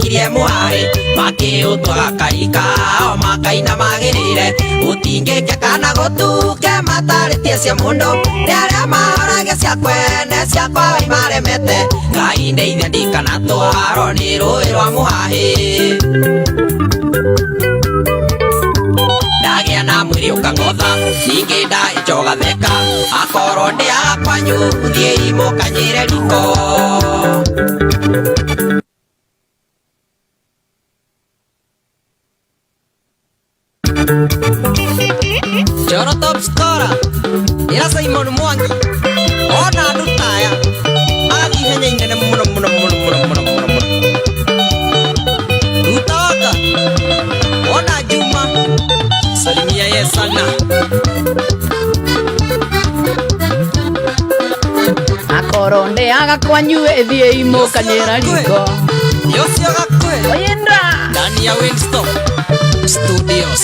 kirie mwari makiutwa kaika o makaina magirire utingike kana gutuke mataritie cia mundu aria mahorage cia kwene cia kwa imaremete ngai ndeithia ndikana twaro ni rũĩ rwa mũhahi ndagia na mwĩrĩ ũkang'otha ningĩ ndaĩnja ũgatheka akorwo ndĩaga kwanyu thiĩi mũkanyĩre riko Joro top scorer ira Simon Mwangi ona ndutaya athi henya inene muno Utaka ona Juma salimia ye sana Akoronde aga kwanyu ethie imukanyira riko Yosio gakwe oyenda ndani ya Wingstop Studios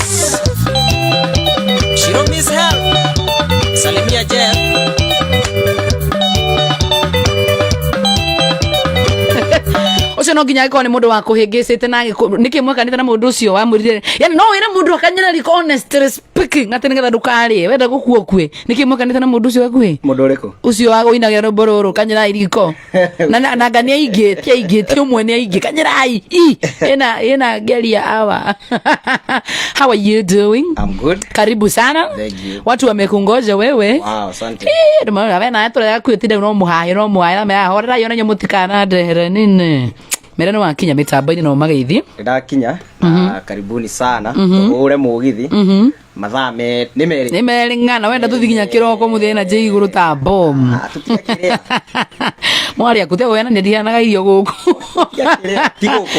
Shiro Miss Hell salimia Jeff Ucio no nginya giko ni mundu wa kuhingicite na niki mwekanite na mundu ucio wa murire yani no wire mundu akanyira liko honestly speaking ati nigetha ndukari wenda gukua kwe niki mwekanite na mundu ucio wakwe mundu uriko ucio wa guinagia rũmbororo kanyira iriko na ngania ingi ti umwe ni ingi kanyira i ena geria awa how are you doing? I'm good. Karibu sana. Thank you. Watu wamekungoja wewe. Wow, asante. Ndio na tole yaku tinde no muhahi na me ahorera yona nyomutikana ndehere nini Mera no wakinya mitambo-ini no mageithi ndakinya karibuni sana ure mugithi mathaa me ni meri ngana wenda tuthiginya kiroko muthina je iguru ta bomb tutikiria mwari akute wena ndihanaga irio guku ti guku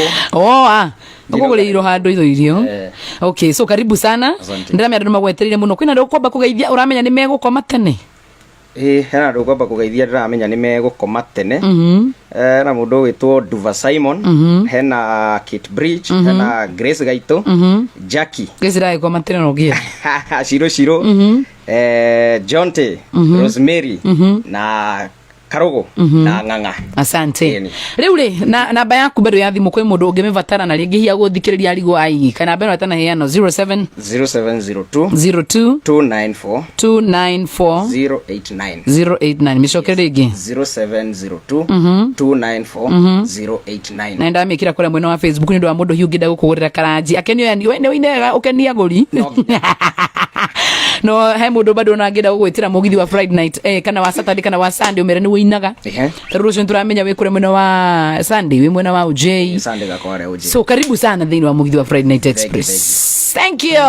Ukugulirwo handu itho irio. Okay, so karibu sana. Ndiramenya andu magweterire muno. Kwina ndu kwamba kugeithia uramenya ni megukoma tene. Hena ndu kwamba kugeithia ndiramenya ni megukoma tene. Na mundu witwo Duva Simon, hena Kate Bridge, hena Grace Gaito, Jackie. Grace rai koma tene no gia. Shiro. Jonte, Rosemary na Karogo na nganga. Asante. Riu na namba yaku bado ya thimu kwi mundu ungimevatara na ringi hia guthikiriria arigo ai kana beno atana heano 0702 294 089 mishokere ringi 0702 294 089 na ndamikira kule mwena wa Facebook ni ndo wa mundu hiu ngida gukugurira karanji akenio yani we inega ukenia gori no he mundu bado na ngida gugwitira mugithi wa Friday night kana wa Saturday kana wa Sunday umere ni winaga rucio turamenya we kure mwena wa Sunday we mwena wa UJ Sunday gakore UJ so karibu sana thini wa mugithi wa Friday Night Express thank you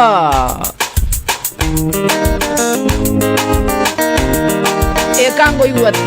Ekango yuate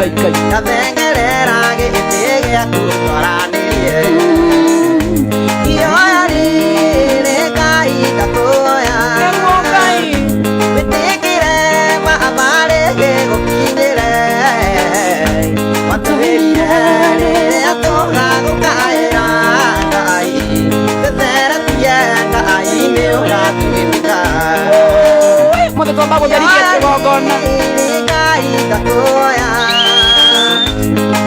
Kai. Natengerera gĩtĩgĩa kũtwaranirie Iyoyari rekai gatoya Wĩtĩkĩre mabarĩge gũkinyĩre Matũhĩrire rĩrĩa tũgagũkaĩra Ngai Tũtheretie Ngai nĩ ũratwĩtĩka Mothe twamba gũtheririe kĩgongona Gatoya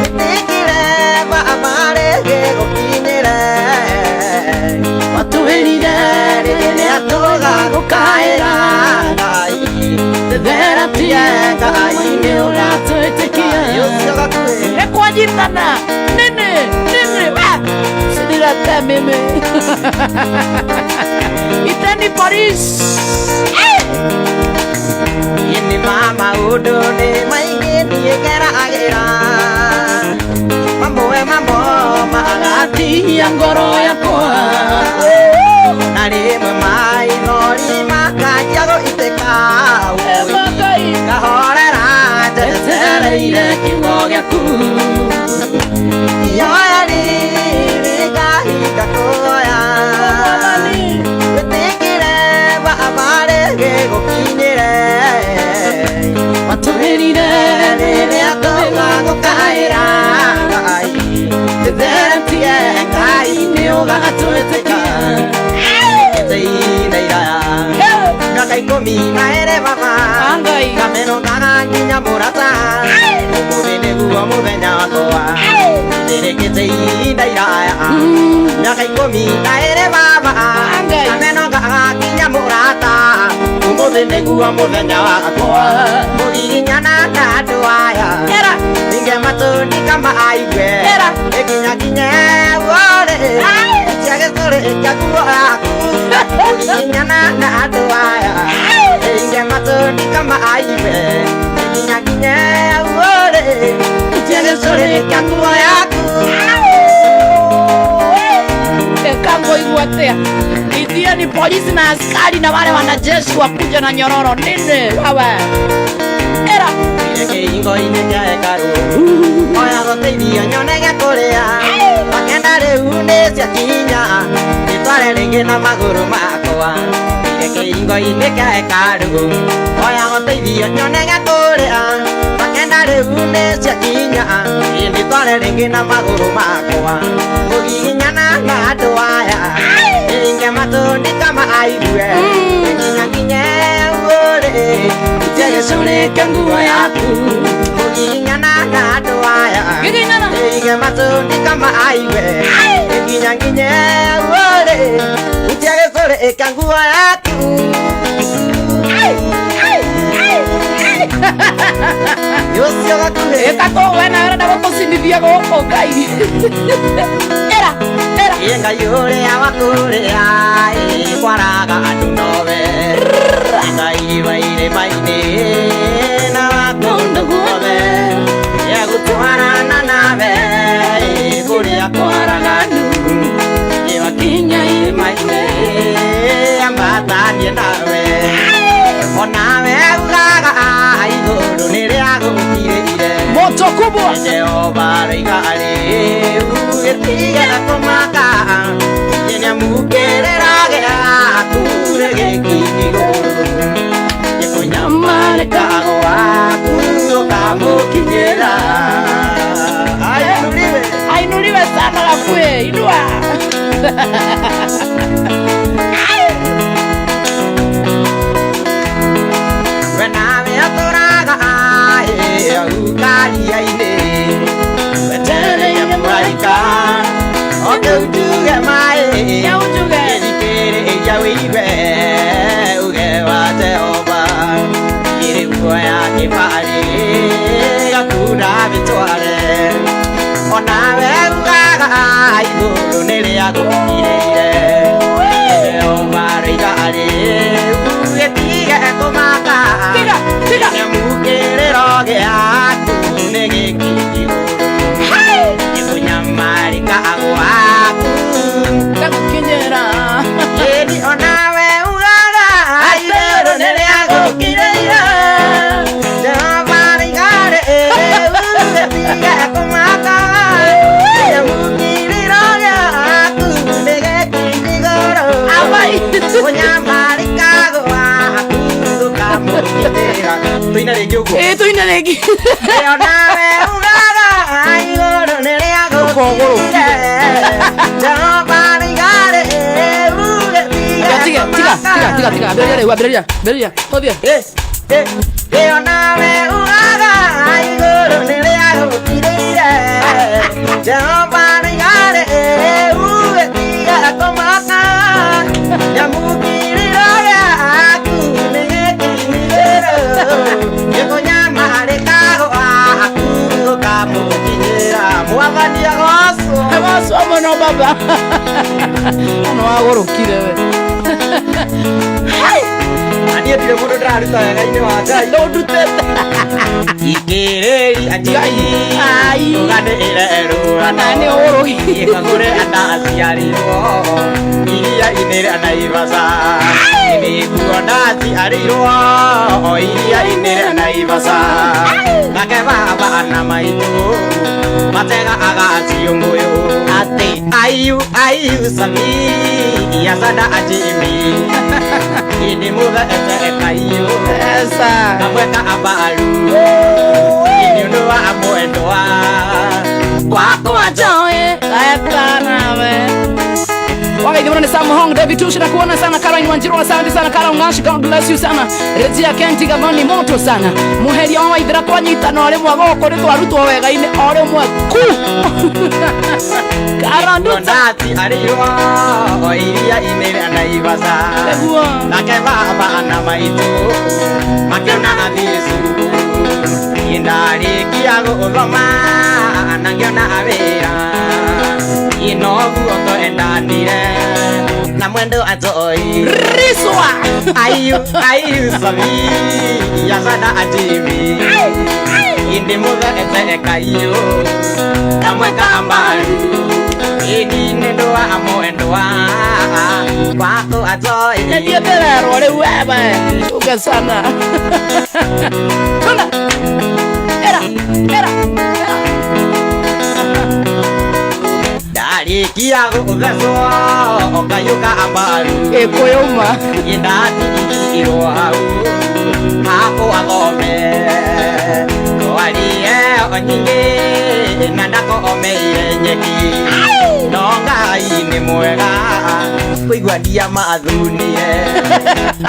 Wĩtĩkĩre mabarĩge gũkinyĩre Matũhĩrire rĩrĩa tũgagũkaĩra Ngai Tũtheretie Ngai nĩ ũratwĩtĩkia Nĩ kwanjitana nini Sinirete mimi Iteni Paris Ini mama udo ni maingi niegera agira Mambo magati ya ngoro yakwa Nari mai nori makajago iteka Kahorera tetereire kiugo gĩaku Iyoya rĩrĩ gahika koya kinyire watumirire riria tugagukaira Ngai tutheretie Ngai ni ugatwitikia miaka 12 baba kameno gaganyinya murata umuthi niguo muthenya wakwa ndirikite ihinda iraya miaka 12 baba kameno gagakinya murata umuthi niguo muthenya wakwa mugiginyana na andu aya ninge matundi kama aigwe ikinyakinye wore ciagicuri kiaguoyaku mugiginyana na andu aya ninge matundi kama aigwe ikinyakinye wore ciagicuri kiaguoyaku Kambo iguatea itia ni polisi na askari na wale wanajeshi wakuja na nyororo nini baba era ingo inenya ekaru oya goteithia nyonege kuria makenda riu ni cia kinya itware ringi na maguru makwa ireke ingo inenya ekaru oya goteithia nyonege kuria makenda riu ni cia kinya itware ringi na maguru makwa mugiginyana na andu aya inge matundi kama aigue nginyaginye ure Jegecure kanguo yaku mugiginyana na andu aya inge matundi kama aigue nginyaginye ure Jegecure kanguo yaku Yosio gakuhe Ekato wena era na kusinithia goko Ngai era Yenga yore awakurea kwaraga andu nowe Ngai waire maine na wakundu guove Yagutwarana nawe kuria kwaraga andu Yewakinya ire maine ambatanie nawe Onawe ugaga iguru niria gukirire moto kubwa Jehova reigari ugetige kumaka Yenya mukererage akurege kiniguru Yekunyamare kagwa kukamukinyira Ainuriwe sana lakwe inua Wenawe aturaga ukari aine Wetere ya mwarika Oke ujuge mae ya ujuge Yedikere ya wiwe Uge wa Jehova Yere uwa ya kifari Gakura bitware Onawe ugaga iguru nere ya gukirire Jehova reigari Ugetige kumaka Tiga Nyamukererage aku nege kiniguru Yekunyamari agwaku Kakukinyera Yedi onawe ugaga iguru nere agukirira Jehova reigari ugetige kumaka Nyamukererage aku nege kiniguru Awai Unyamari agwaku Tukamukitira Tuina regi uguo tuina regi Onawe ugaga iguru nere agukirira Jehova reigari ugetige Tiga beria Todhia Onawe ugaga iguru nere agukirira Jehova reigari ugetige kumaka Nyamukirira aku nege kiniguru Yekunyamari kagwa aku kamukinyira Mwathani agoco Agoco no baba no agorokire we Anie tire mundu ndaruta wega-ini wa Ngai no ndutete Ikireri Ai uganire nani oro Ikagure anaciarirwo Iria-inĩ rĩa Naivasha Nĩguo ndaciarirwo Iria-inĩ rĩa Naivasha Nake baba na maitũ matega agasiunguyo ati ayu sami yasada ajimi ini muda kayu esa kamweka abalu ini ndoa amoendoa kwako wajoe kaekanawe Wagaigimana Samu Hong, David Tushi na kuona sana Caroline Wanjiru, asante sana Caroline Ngashi, God bless you sana. Rejea Kenti Gavani moto sana. Muheri wa idra kwa nyita na ole mwago kore to aruto wega ine ole mwaku. Karanduta ndati ariwa oiria ine anaivasa. Na keva bana maitu makena abisu. Indari kiago roma nangiona avera. Inogu oto endandire na mwendo atoi riswa ayu sami yasada ajimi indi muda ete kayo kamwe kambaru ini ndoa amoendoa kwako atoi ndiye bela role wewe ukasana tuna era kiago ugaso okayuka amaru ekoyoma indati iroau ako agome koalie onyinge nandako omeire nyeki nonga ini mwega kuigwa ndia mathunie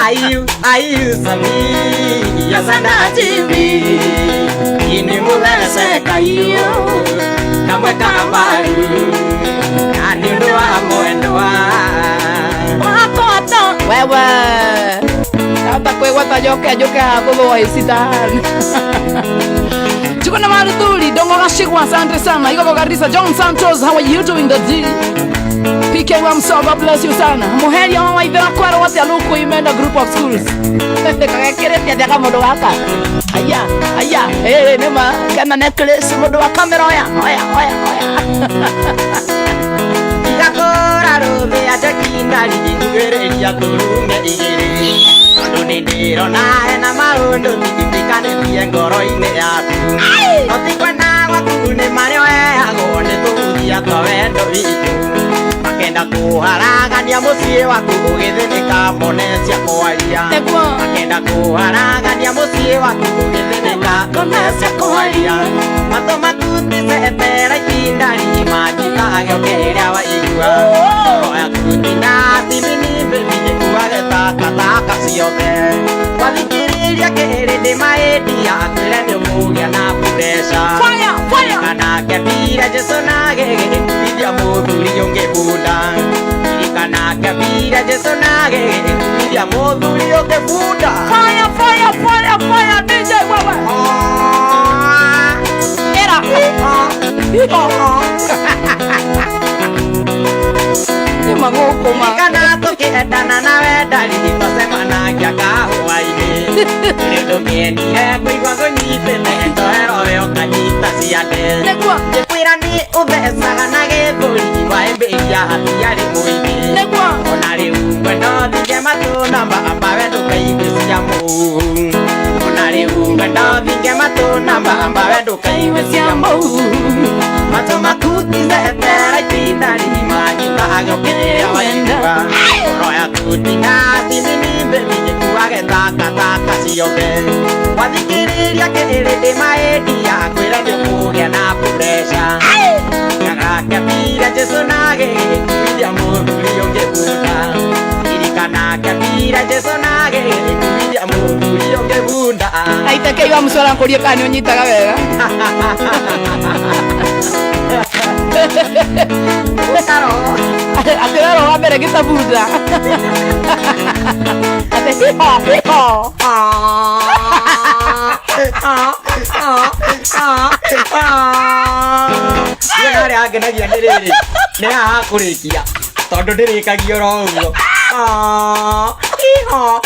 ayu sami yasana tivi ini muthece kayo kamweka amaru ani ndoa amoendoa wakoto wewe hata kwegwata joke hakuthwa isitani Chukuna Marutuli, Dongo Gashigwa, asante sana. Iko Garissa, John Santos, how are you doing the D? PK Ramso, God bless you sana. Muheri ya mama idara kwara wate aluku imenda group of schools. Kakakere tia deka modo waka. Aya, nema, kama necklace modo wa kamera oya. Yakora robe atakinda ligere ya turunge igere. Ndonendero nae na maondo bidikane biengoro ine yaku. Otikwenda wakune mario agone tudia kawendo itu. Makenda kuharagania mucie waku ugithithika monecia kwaria. Makenda kuharagania mucie waku ugithithika monecia kwaria. Mato makutise etera itindari majita agiokeria wa igua. Roya kutina timini bebije kuageta kataka ciothe. Wathikiriria kĩrĩndĩ maĩndia akwĩre nĩũkũgĩa na puresha. Ririkana kĩambire Jesũ na gĩgĩkuithia mũthuri ũngĩ bunda. Ririkana kĩambire Jesũ na gĩgĩkuithia mũthuri ũngĩ bunda. Fire, DJ wewe. Era. Ririkana tũkĩendana na wendani tũcemanagia kahũa-inĩ. Rĩndũ mĩendire kũigua ngũnyitĩte ndoero we ũkanyita ciande. Ngĩkwĩra nĩ ũthecaga na gĩthũri waĩmbĩria hatiarĩ mũingĩ. Ona rĩu wendo thinge matũ na mbamba we ndũkaigucia mũhu. Ona rĩu wendo thinge matũ na mbamba we ndũkaigucia mũhu. Matũ makutize etera itinda rimanyita agĩũkĩrĩra wendwa. Roya kutina timini mbĩminyi kuagethakataka ciothe. Wathikĩrĩria kĩrĩndĩ maĩndia akwĩra nĩũkũgĩa na puresha. Gagakĩambire Jesũ na gĩgĩkuithia mũthuri ũngĩ bunda. Ririkana kĩambire Jesũ na gĩgĩkuithia mũthuri ũngĩ bunda. Aitekeiwa mũcora nkũrie kana nĩũnyitaga wega. Atĩrero wa mbere gĩtabunda. Hiho. Nĩ angenagia nĩ rĩrĩ nĩ haha kũrĩkia tondũ ndĩrĩkagia oro ũguo. Hiho.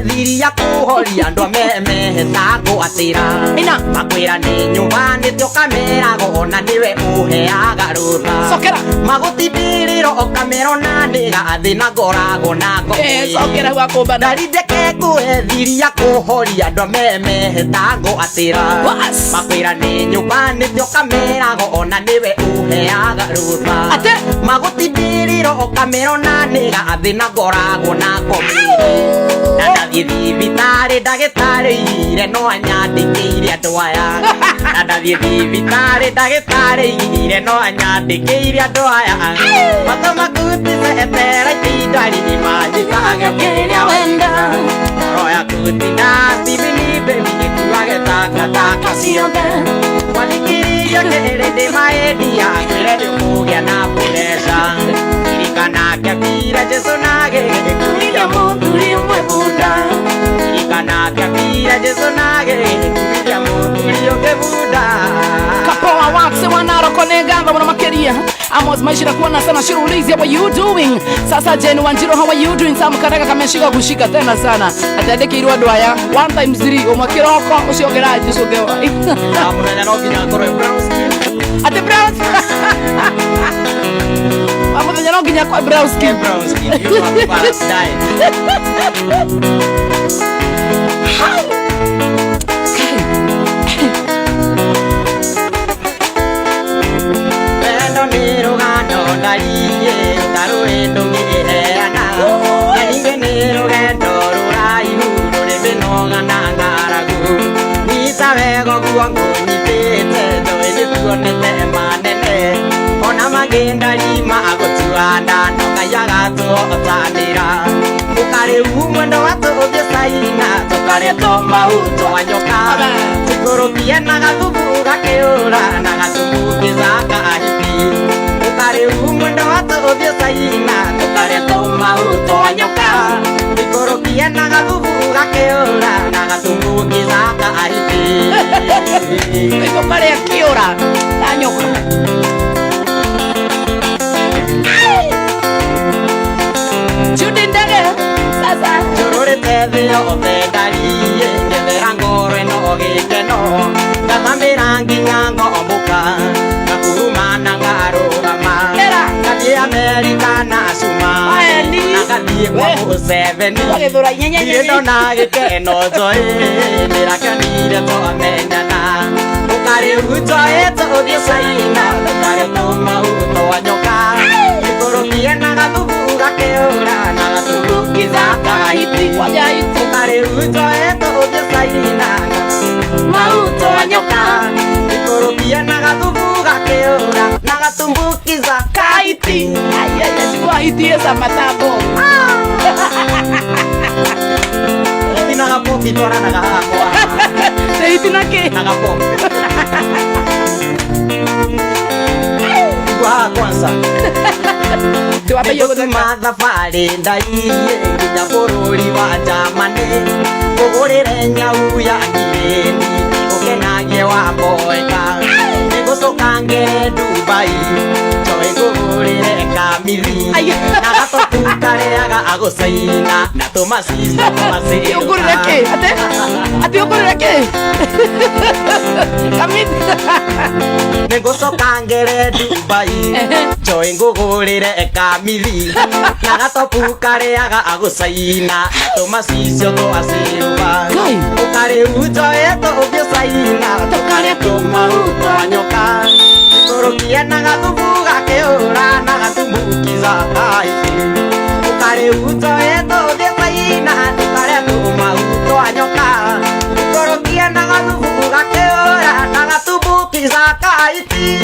thiria kuhoria ndo meme tango atira ina makwira ni nyumba ni tyo kamera gona niwe uheaga rutha sokera magutitiriro okamero na ndiga athina ngorago na ngo sokera gwa kumba ndarideke kuhethiria kuhoria ndo meme tango atira makwira ni nyumba ni tyo kamera gona niwe uheaga rutha ate magutitiriro okamero na ndiga athina ngorago na ngo ndathi thibitari ndagitari ire no anyandikire andu aya ndathi thibitari ndagitari ire no anyandikire andu aya matoma kutithetera itindari majikage kiria wenda roya kutina sibini bebi kuage taka ciothe wanikiria kerende maedia kwire kugia na puresha irikana kebira Jesu nage kuria muturi mwebuda irikana kebira Jesu nage kuria muturi mwebuda kapoa wakse wanaroko negamba mwana makeria Amos maishira kuona sana shirulizi how are you doing sasa Jen Wanjiro how are you doing Sam Karaka kameshika kushika tena sana atendeke irwa dwaya 1x3 umakiroko usiogera jisugewa amenya no kinya koro Brownski ate Brownski amenya no kinya kwa Brownski you are fast die ndariye ndaruendo ngiheana yaringe nirugendo ruraihu rurimi nogana ngaragu nisabego guongo nyitete ndoini tuonete manene ona magendarima agotuanda nogayagatuotanira ukari umwendo watubye saina tukari tomauto wanyoka tukurukie nagathubu gakiura nagatumukiza kahiti ukari umwendo watubye saina tukari tomauto wanyoka tukurukie nagathubu gakiura nagatumukiza kahiti tukari akiura nanyoka Judindage sasa Jururite thio othendariye ngethera ngoro ino gikeno ngathamira nginya ngombuka ngakurumana ngarugama ngathie Amerika na cuma ngathie kwa Museveni ndona gikeno njoe ndirakenire twamenyana ukari ujoe tuthie China tukari tumauto wanyoka ikurukie na gathubu gakiura na gathubukiza kahiti ukari ujoe tuthie China mauto wanyoka ikurukie na gathubu gakiura na gathumbukiza kahiti kahiti esa matambo tina gapoki tora na gahakwa seitina ke na gapoki kwa kwanza tuwape yogo mathafari ndaiye nginya bururi wa Germany kugurire nyau ya ngireni ukenagie wa mboeka nigucokange Dubai joe ngugurire kamili na gatotukareaga agucaina na tumacica tumacica ugurire ke ate ugurire ke kamili nigucokangere Dubai joe ngugurire kamili na gatopu kareaga agucaina tumacicio twaciruga ukari ujoe tuthie China tukari tumauto wanyoka ikurukie na gathubu gakiura na gathumukiza kahiti ukari ujoe tuthie China tukari tumauto wanyoka ikurukie na gathubu gakiura na gathumukiza kahiti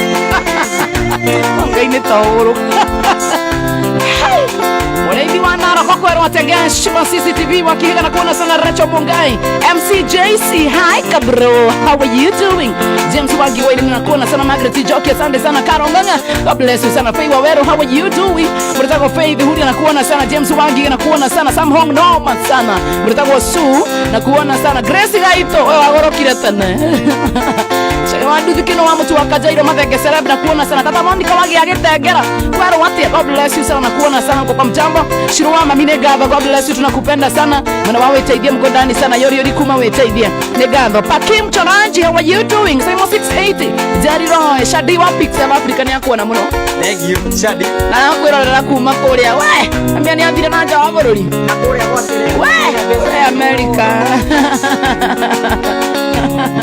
ngaine tauro Mureithi wa Narok kwero ategea Shiba CCTV wakihiga na kuona sana Racho Mungai MCJC hi kabro how are you doing James Wagi waiting na kuona sana Margaret Joki asante sana Karonganga God bless you sana Faye Wawero how are you doing Muritago Faye Hudi na kuona sana James Wagi na kuona sana Sam Hong Noma sana Muritago Su na kuona sana Grace Gaito wewe wagorokire tane Wanduthi kino wa mutu wakajairo mathenge celeb na kuona sana. Tata Monica wagi agitengera. Kwero watia, God bless you sana na kuona sana kwa mjambo. Shirwa mami negatho, God bless you, tunakupenda sana. Mwana wawe taidhia mko ndani sana. Yori kuma we taidhia. Negatho. Pakim Choranji, how are you doing? Simo 680. Jari roe, Shadi wa Pixel Africa ni akuona muno. Thank you, Shadi. Na kwirorera kuma kuria. We, ambia ni athire na nja wa bururi. Na kuria gwatire. We, America.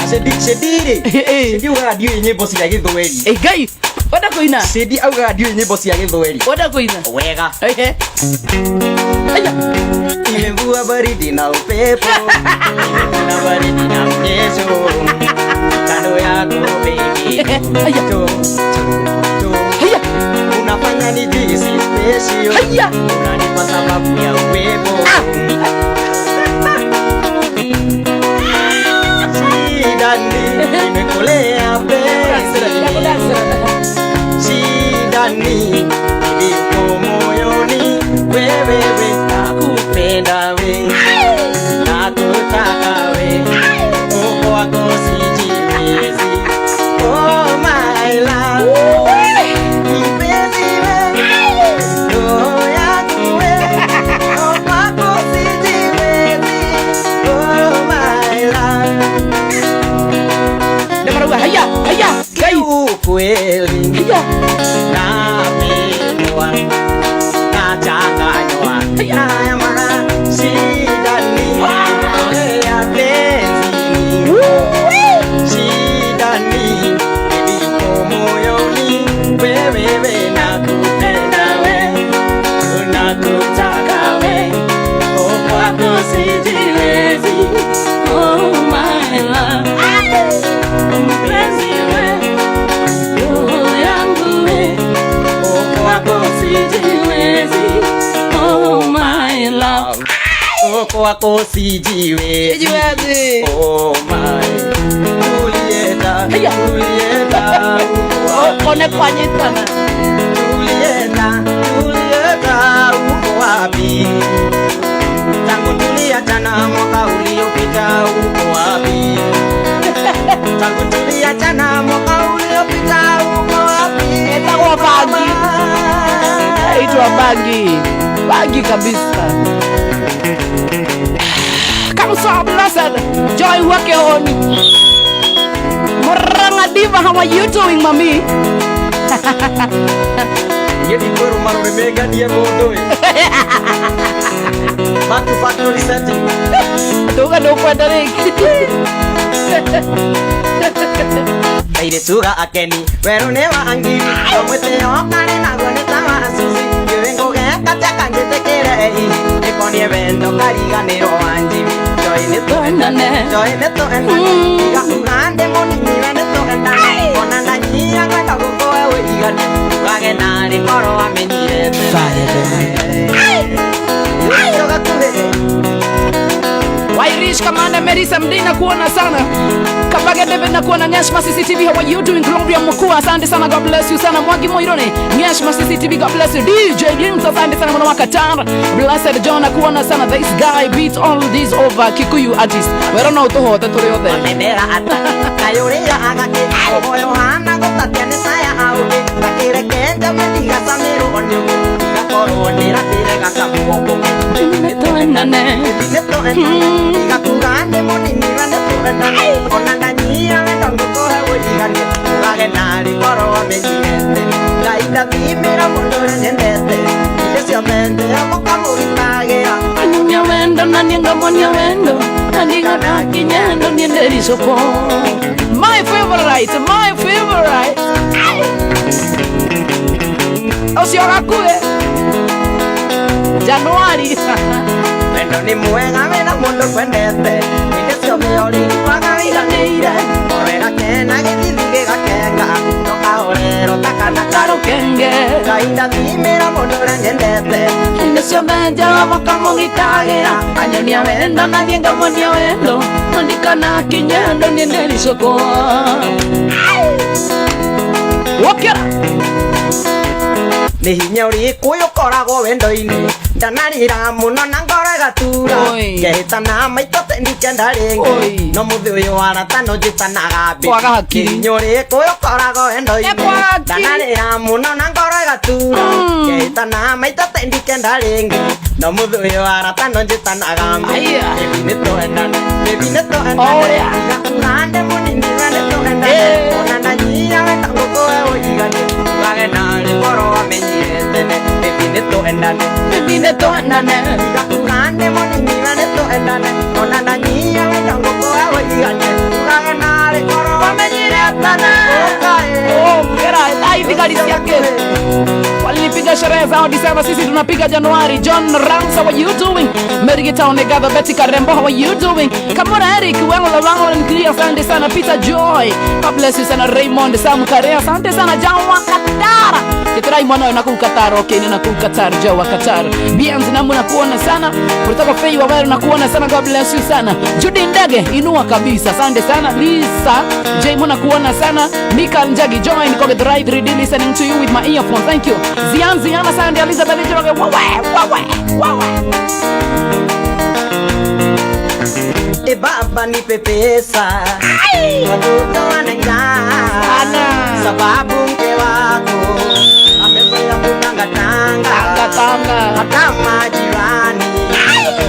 Shedi uga ndio nyimbo cia Githweri. Ngai, wenda kuina. Shedi auga ndio nyimbo cia Githweri. Wenda kuina. Wega. Aya. Imevua baridi na upepo. Imevua baridi na mnyesho. Kando yako baby. Aya. Aya. Unafanya nijihisi special. Aya. Unanipa sababu ya upepo. Nimekolea shidani niko moyoni, wewe nakupenda we, nakutaka we, uko wako sijiwezi, oh my love, mpenzi we, roho yangu we, uko wako sijiwezi, oh my love. Haya, Gai. Ukweli napendwa, nachanganywa, haya mara shida ni ya penzi, shida ni niko moyoni, wewe nakupenda we, nakutaka we, kwako sijiwezi, oh my love. Wako sijiwezi, oh my Julieta, Julieta, Kone kwa nyetana Julieta, uko wapi? Tangu tuliachana mwaka uliopita, uko wapi? Tangu tuliachana mwaka uliopita, uko wapi? Etawa Bagi. Aitwa Bagi kabisa. Kamsa blessed Joy wake oni Muranga Diva, how are you doing, mami? Yeti kuru maru mega dia bodoh. Back to factory setting. Tuga no kwenda riki. Aire suga akeni pero ne wa angiri omete okane na gone tawa susi yengo ge kataka ngete kere ikoni evento kariganero anjimi joy ne to endane ga ugande moni ni ne to endane ona na nyia ga ta go ewe igane ugage na ri koro amenyire yoga kuhe Wairish Kamanda Merisa Mdina kuona sana Kapage David na kuona Nyashma CCTV, how are you doing? Gloria Mkua, asante sana, God bless you sana. Mwagi Moirone, Nyashma CCTV, God bless you. DJ James, asante sana mwana Qatar. Blessed John na kuona sana. This guy beats all these over Kikuyu artists. Wero na utoho taturi yothe Onenera ata Kayorea agake Oyo hana gotatia nesaya aude Takire kenja mediga samiru onyo Gakoro onera tire gakamuoko Neto endane Iga kugande moni nira neto endane Onanda nyia wendongo kohe uigane Ugage nari koro amenyirete Gaida thimira mundore nyendete Ilesio mende amoka muritagira Anyonya wendo na nienga monya wendo Nandiga na kinyendo nienderi soko. My favorite Osiora kue Januari Wendo ni mwega wena mundu kwendete Ilesio miori wagawiganeire Orega kena githithuge gakenga Nokahorero takana Karo kenge Gaida thimira mundore nyendete Ilesio menja wakamugitagira Anyonya wendo na nienga monya wendo Nandika na kinyendo nienderi soko. Wakera nĩ hinya ũrĩkũ ũyũ ũkoragwo wendo-inĩ ndanarĩra mũno na ngoro ĩgatura ngehĩtana maitũ ndikenda rĩngĩ no mũthĩ ũyũ warata no njĩtanaga mbĩ nĩ hinya ũrĩkũ ũyũ ũkoragwo wendo-inĩ ndanarĩra mũno na ngoro ĩgatura ngehĩtana maitũ ndikenda rĩngĩ no mũthĩ ũyũ warata no njĩtanaga mbĩ nĩ twendane gakurande mũnini we nĩ twendane ona na nyia wenda ngũkũwe ũigani tugage narĩ ngoro wamenyire tene nĩ twendane gakurande mũnini we nĩ twendane ona na nyia wenda ngũkũwe ũigani tugage narĩ ngoro wamenyire tene thigari siake walinipiga sherehe zao Disemba, sisi tunapiga Januari. John Ranks, how are you doing? Merigi Town Negado, Betty Karembo, how are you doing? Kamona Eric, Wengo Lawango and Clear, asante sana. Peter Joy, God bless you sana. Raymond Sam Karea, asante sana. Jawa Katara, kiturai mwana na kukatara, okay, na kukatara Jawa Katara. Bianzi namu na kuona sana. Kutoka Fei wa weru na kuona sana. God bless you sana. Judy Ndege, inua kabisa, asante sana. Lisa J mwana kuona sana. Mika Njagi, join Koge Drive 3D listening to you with my earphone. Thank you. Ziana Sandy Elizabeth Jiroge, wawe. E baba nipe pesa watoto wanang'aa sababu mke wako amezoea kutangatanga hata majirani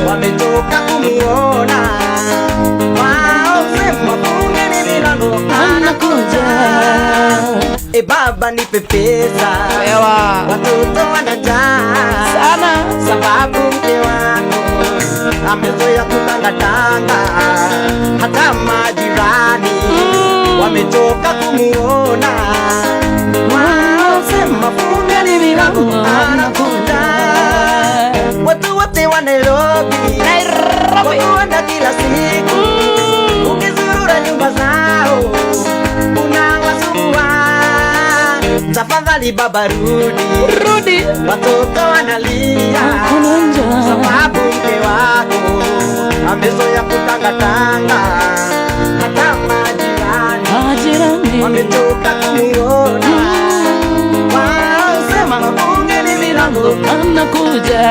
wametoka kumuona wao sema fungeni milango anakuja. E baba nipe pesa watoto wanajaa sana sababu mke wako amezoea kutangatanga hata majirani wametoka kumuona wao sema fungeni milango anakuja. Watu wote wa Nairobi wanaenda kila siku ukizurura nyumba zao unawasumbua. Tafadhali baba rudi, watoto wanalia sababu mke wako amezoea kutangatanga hata majirani wametoka kumuona wao sema fungeni milango anakuja.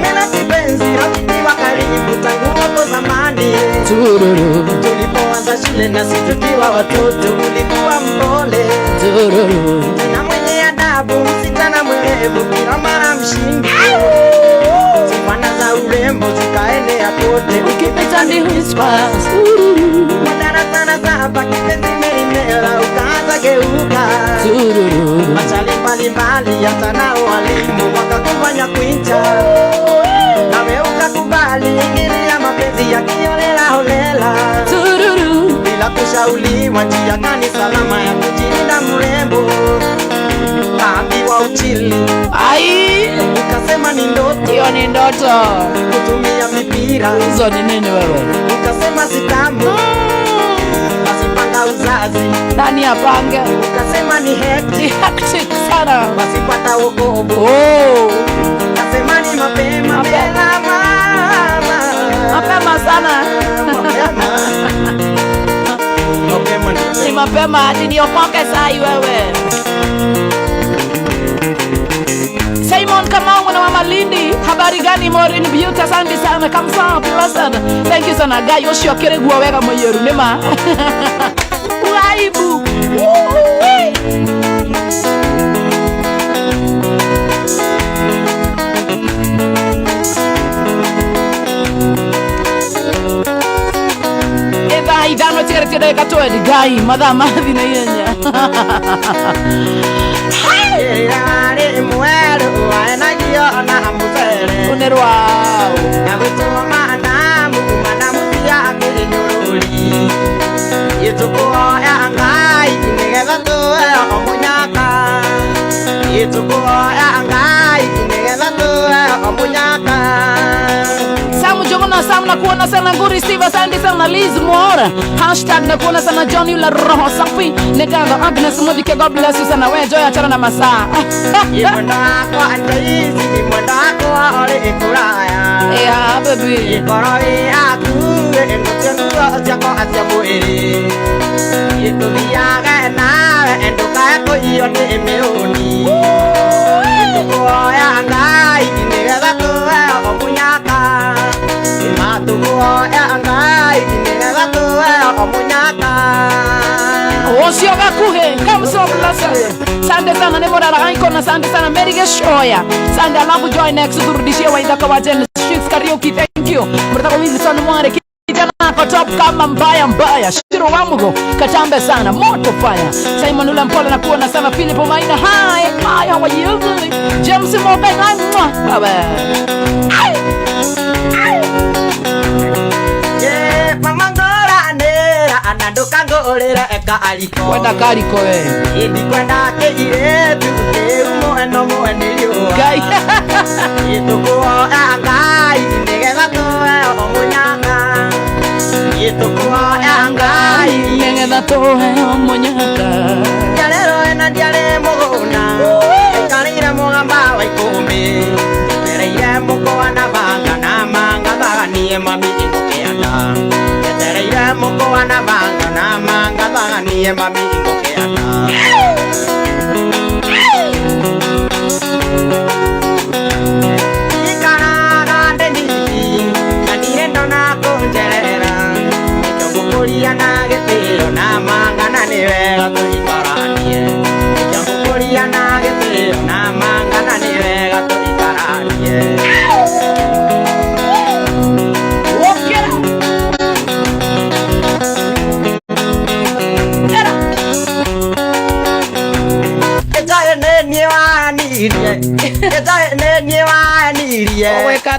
Mena kipenzi rafiki wa karibu tangu hapo zamani tulipoanza shule na sisi tukiwa watoto ulikuwa mpole na mwenye adabu msichana mwerevu kila mara mshindi sifana za urembo zikaenea kote ukipita ni whispers madarasa na saba kipenzi merimela ukaanza geuka machali mbalimbali hata nao walimu wakakufanya kuincha nawe ukakubali ingilia mapenzi ya kiolela holela bila kushauriwa njia gani salama ya kujilinda mrembo. Kaambiwa uchili ukasema ni ndoto, hiyo ni ndoto. Kutumia mipira hizo ni nini wewe? Ukasema sitamu basi panga uzazi ndani ya pange. Ukasema ni hectic sana basi pata wokovu. Ukasema ni mapema sana ni mapema hadi niokoke sai wewe. Simon Kamau na Mama Lindi, habari gani Maureen Beauty, asante sana kamsa blessed. Thank you sana guy Yoshio Keregua wega moyeru nema. Waibu. Idano tigere tigere katoedi gai madama vina yenya. Yare muero ana giona hamuzere. Unerwa. Nabuto manamu ya kenyori. Yetuko ya ngai nigeza to omunyaka. Yetuko ya ngai nigeza to omunyaka. Sam na kuona sana Nguri Steve, asante sana Liz Moora. Hashtag na kuona sana John yula roho safi. Neganga Agnes Mudike, God bless you sana. Wewe joy achana na masaa. Mwenda kwa andaizi ni mwenda kwa ole kuraya. Yeah baby. Koroi aku endukenua jako asiapo ere. Yetuliaga na enduka ko iyo ni meoni. omunyaka Osio gakuhe kamso blasa. Sande sana ne mora raiko na sande sana Mary Geshoya. Sande alafu join next turudishie waida kwa Gen Streets karaoke. Thank you. Mtaka wizi sana mware kijana kwa top kama mbaya. Shiro wamugo katambe sana moto fire. Simon ule mpole na kuona sana Philip Maina. Hi, how are you doing? James Mobenga. Baba. Yeah, mamangora nera anadoka ngorera eka aliko. Kwenda kaliko we. Idi kwenda kejire tuke umo enelio. Gai. Ituko angai nigeza toe omunyaka. Ituko angai nigeza toe omunyaka. Jalero ena jale mogona. Karira mogamba waikome. Tereire moko anabanga na manga baganie mami ingokeana. Tereire moko anabanga na manga baganie mami ingokeana. Ikana deni kanire ndona konjerera. Itokukuria na getiro na manga na niwega tuikaranie. Itokukuria na getiro na manga na niwega tuikaranie.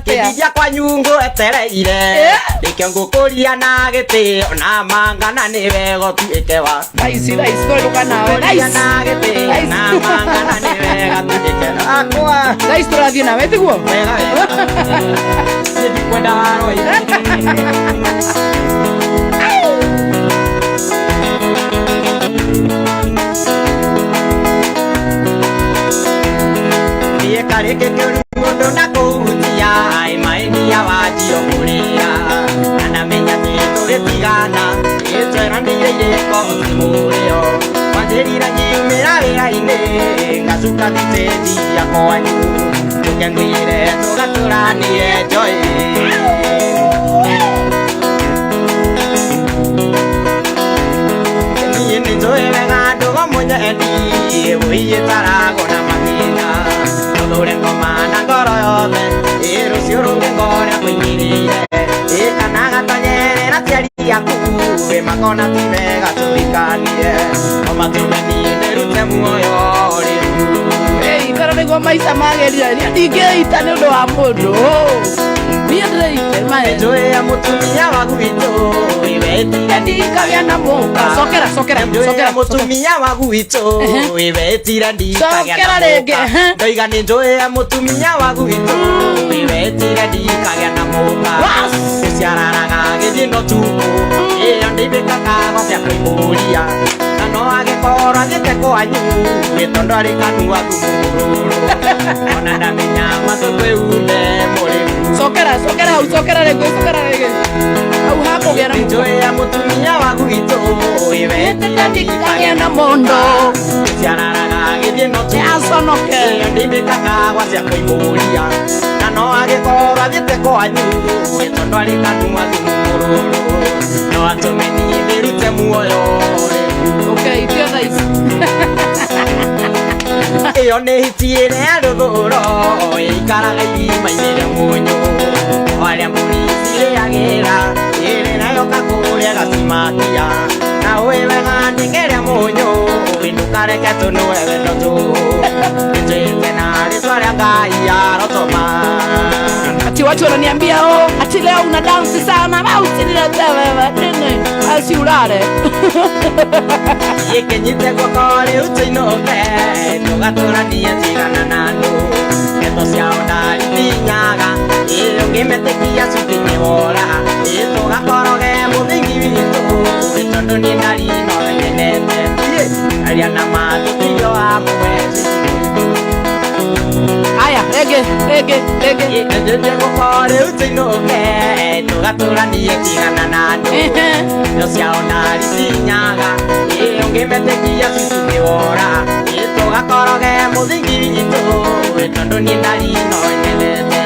Kĩndia kwa nyungu etereire Nĩkĩo ngũkũria na gĩtĩo na manga na nĩwega ũtuĩke wa Nice tũruka nawe Ngũkũria na gĩtĩo na manga na nĩwega ũtuĩke wakwa Nice tũrathiĩ nawe tiguo Wega Ndikwenda waroi Kareke kĩrundo na kũhutia maĩnia wajio mũrĩra na menya tũgĩtigana ĩtweranĩire irĩko mũrĩo wanjĩrire ngiumĩra wĩra-inĩ ngacuka thitĩndi ya kwanyu tũkĩngũire tũgatũranie njoĩ niĩ nĩnjũĩ wega ndũgo mũnyendi wĩitaragwo na mathĩna Ure ngoma na ngoro yothe Rũciũ rũngĩ ngorĩa kũingĩrĩire Kana gatonyerera ciari yaku Makona ti wega tũthikanie Omatũmeni ndĩrute muoyo rĩu Pero nĩguo maica magerire ndingĩita nĩ ũndũ wa mũndũ Niĩ ndĩreite Njũĩ mũtumia waku witũ Wetire ndikagĩa na mũka Cokera mũtumia waku witũ Wetire ndikagĩa na mũka Ndoiga nĩ njũĩ mũtumia waku witũ Wetire ndikagĩa na mũka Gũciararaga gĩthino tuko Ĩyo ndĩmbĩkaga gũcia kũihũria Na no agĩkorwo athiĩte kwanyu Gĩtondo arĩ kanua thumũrũrũ Ona ndamenya matũ twĩhumbe mũrĩmu Cokera rĩngĩ Hau hakũgĩa na Njũĩ mũtumia waku witũ Wetire ndikagĩa na mũndũ Gũciararaga gĩthino tuko Aconoke Ĩyo ndĩmbĩkaga gũcia kũihũria Na no agĩkorwo athiĩte kwanyu Gĩtondo arĩ kanua thumũrũrũ No atũmeni ndĩrute muoyo Okay, feel nice Ĩyo nĩ hiti ĩrĩa rũthũro Ĩikaraga irima-inĩ rĩa mũnyũ Harĩa mbũri cirĩagĩra Ĩrĩ nayo kakũrĩa gacimakia Na ũĩ wega ndĩkĩrĩa mũnyũ Ndũkareke tũnũre wendo tũũ Nĩtwĩte na rĩtwa rĩa Ngai arotoma Ati watu wananiambia ati leo una dance sana usinilete wewe nini asiulale Yekenyite guoko rĩu tũinũke tũgatũranie tigana na andũ Ndeto ciao ndarithinyaga ũngĩmetĩkia cuti-inĩ wora tũgakoroge mũthingi witũ tondũ niĩ ndari no nyenete aria na matũtigio wa mwezi Aya, rege Yekenyite guoko rĩu tũinũke tũgatũranie tigana na andũ Ndeto ciao ndarithinyaga ũngĩmetĩkia cuti-inĩ wora tũgakoroge mũthingi witũ tondũ niĩ ndari no nyenete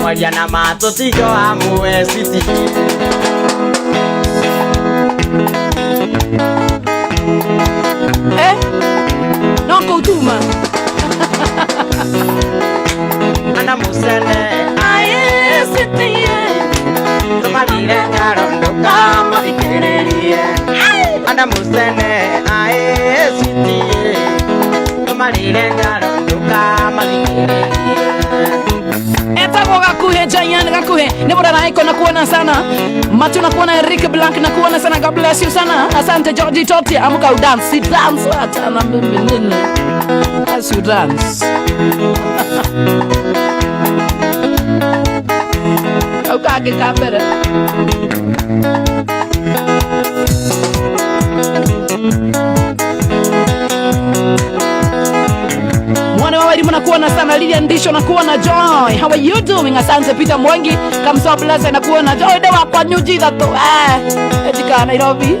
Mwaria na matũtigio wa mwezi No kutuma. Ana musene Aye sitie. Tumalire nyarondo kama ikererie. Ana musene ae sitie. Tumalire nyarondo kama ikererie. Etako gakuhe Jayan gakuhe. Nebora na iko nakuona sana. Matu nakuona Eric Blank nakuona sana. God bless you sana. Asante Georgie Toti. Amuka udance. Dance hata na mimi nini. As you dance. Ukage kamera. Mwana wa walimu nakuona sana. Lilian Ndisho nakuona Joy. How are you doing? Asante Peter Mwangi. Kamso bless nakuona Joy. Dewa kwa New Jida to. Ejika Nairobi.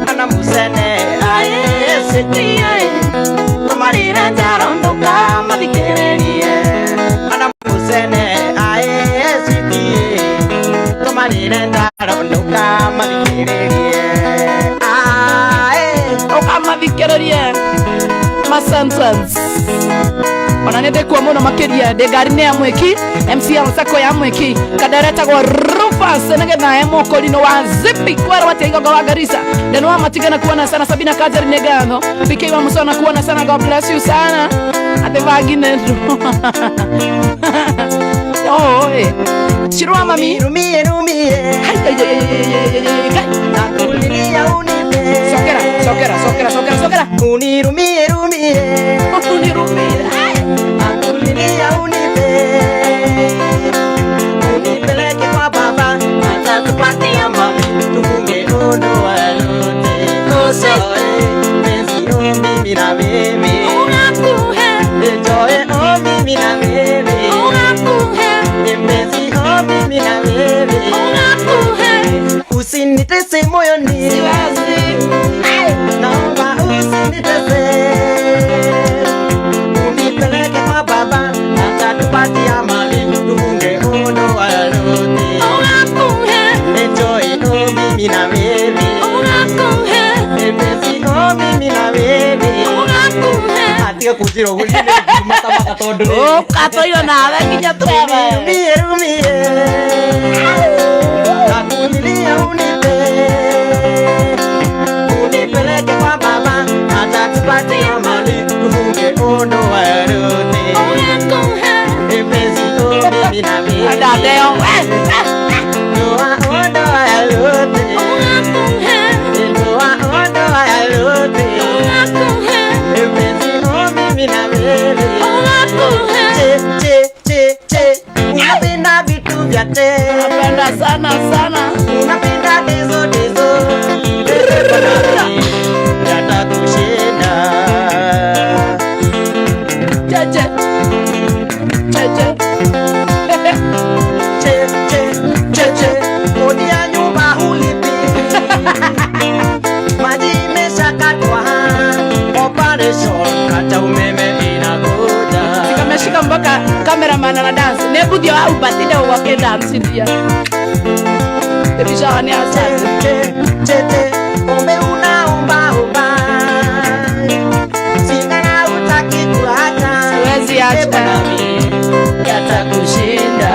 Ana musene ae sitie. Tumalire nyarondo kama ikererie. Ana musene ae sitie. Tumalire nyarondo kama ikererie. Okama vikererie. Masansans. Onanete kwa mono makeria de garine ya mweki. MCL sako ya mweki. Kadareta kwa Rufus. Nege na emo kolino wa zipi. Kwara wate higo gawa Garissa. Denu wa matigana kuwana sana. Sabina Kajari negano. Pike wa musona kuwana sana. God bless you sana. Ate vagine. Oh, eh. Shirua mami. Rumie rumie. Nakulilia unipe. Sokera. Unirumie rumie. Nakulilia unipe. Unipeleke kwa baba. Atatupatia mami. Tufunge ondo walote. Kosoe. Penzi o mimi na wewe. Enjoy o mimi na wewe. Penzi o mimi na wewe. Usinitese moyoni. Naomba usinitese. Unipeleke kwa baba. Atatupatia mali. Tufunge ondo walote. Enjoy o mimi na wewe. Penzi o mimi na wewe. Atika kujiro hulile mata mata todo. Oh, kato yo nada kinya tuwe. Rumie. Nakulilia unipe. Unipeleke kwa baba. Atatupatia mali. Tufunge ondo walote. Penzi o mimi na wewe. Adadeo. Ndoa ondo walote. Ndoa ondo walote. Penzi o mimi na wewe. Che. Unapenda vitu vya te. Napenda sana. Unapenda dezo. Yatakushinda. Cheche. Che. Kodi ya nyumba hulipi. Maji imeshakatwa. Operation kata umeme inakuja. Kameshika mpaka cameraman ana dance. Nebu dio au batida wake dance ndia. Ebisha ni asante. Che. Ombe unaomba. Singana utaki kuacha. Siwezi acha. Yatakushinda.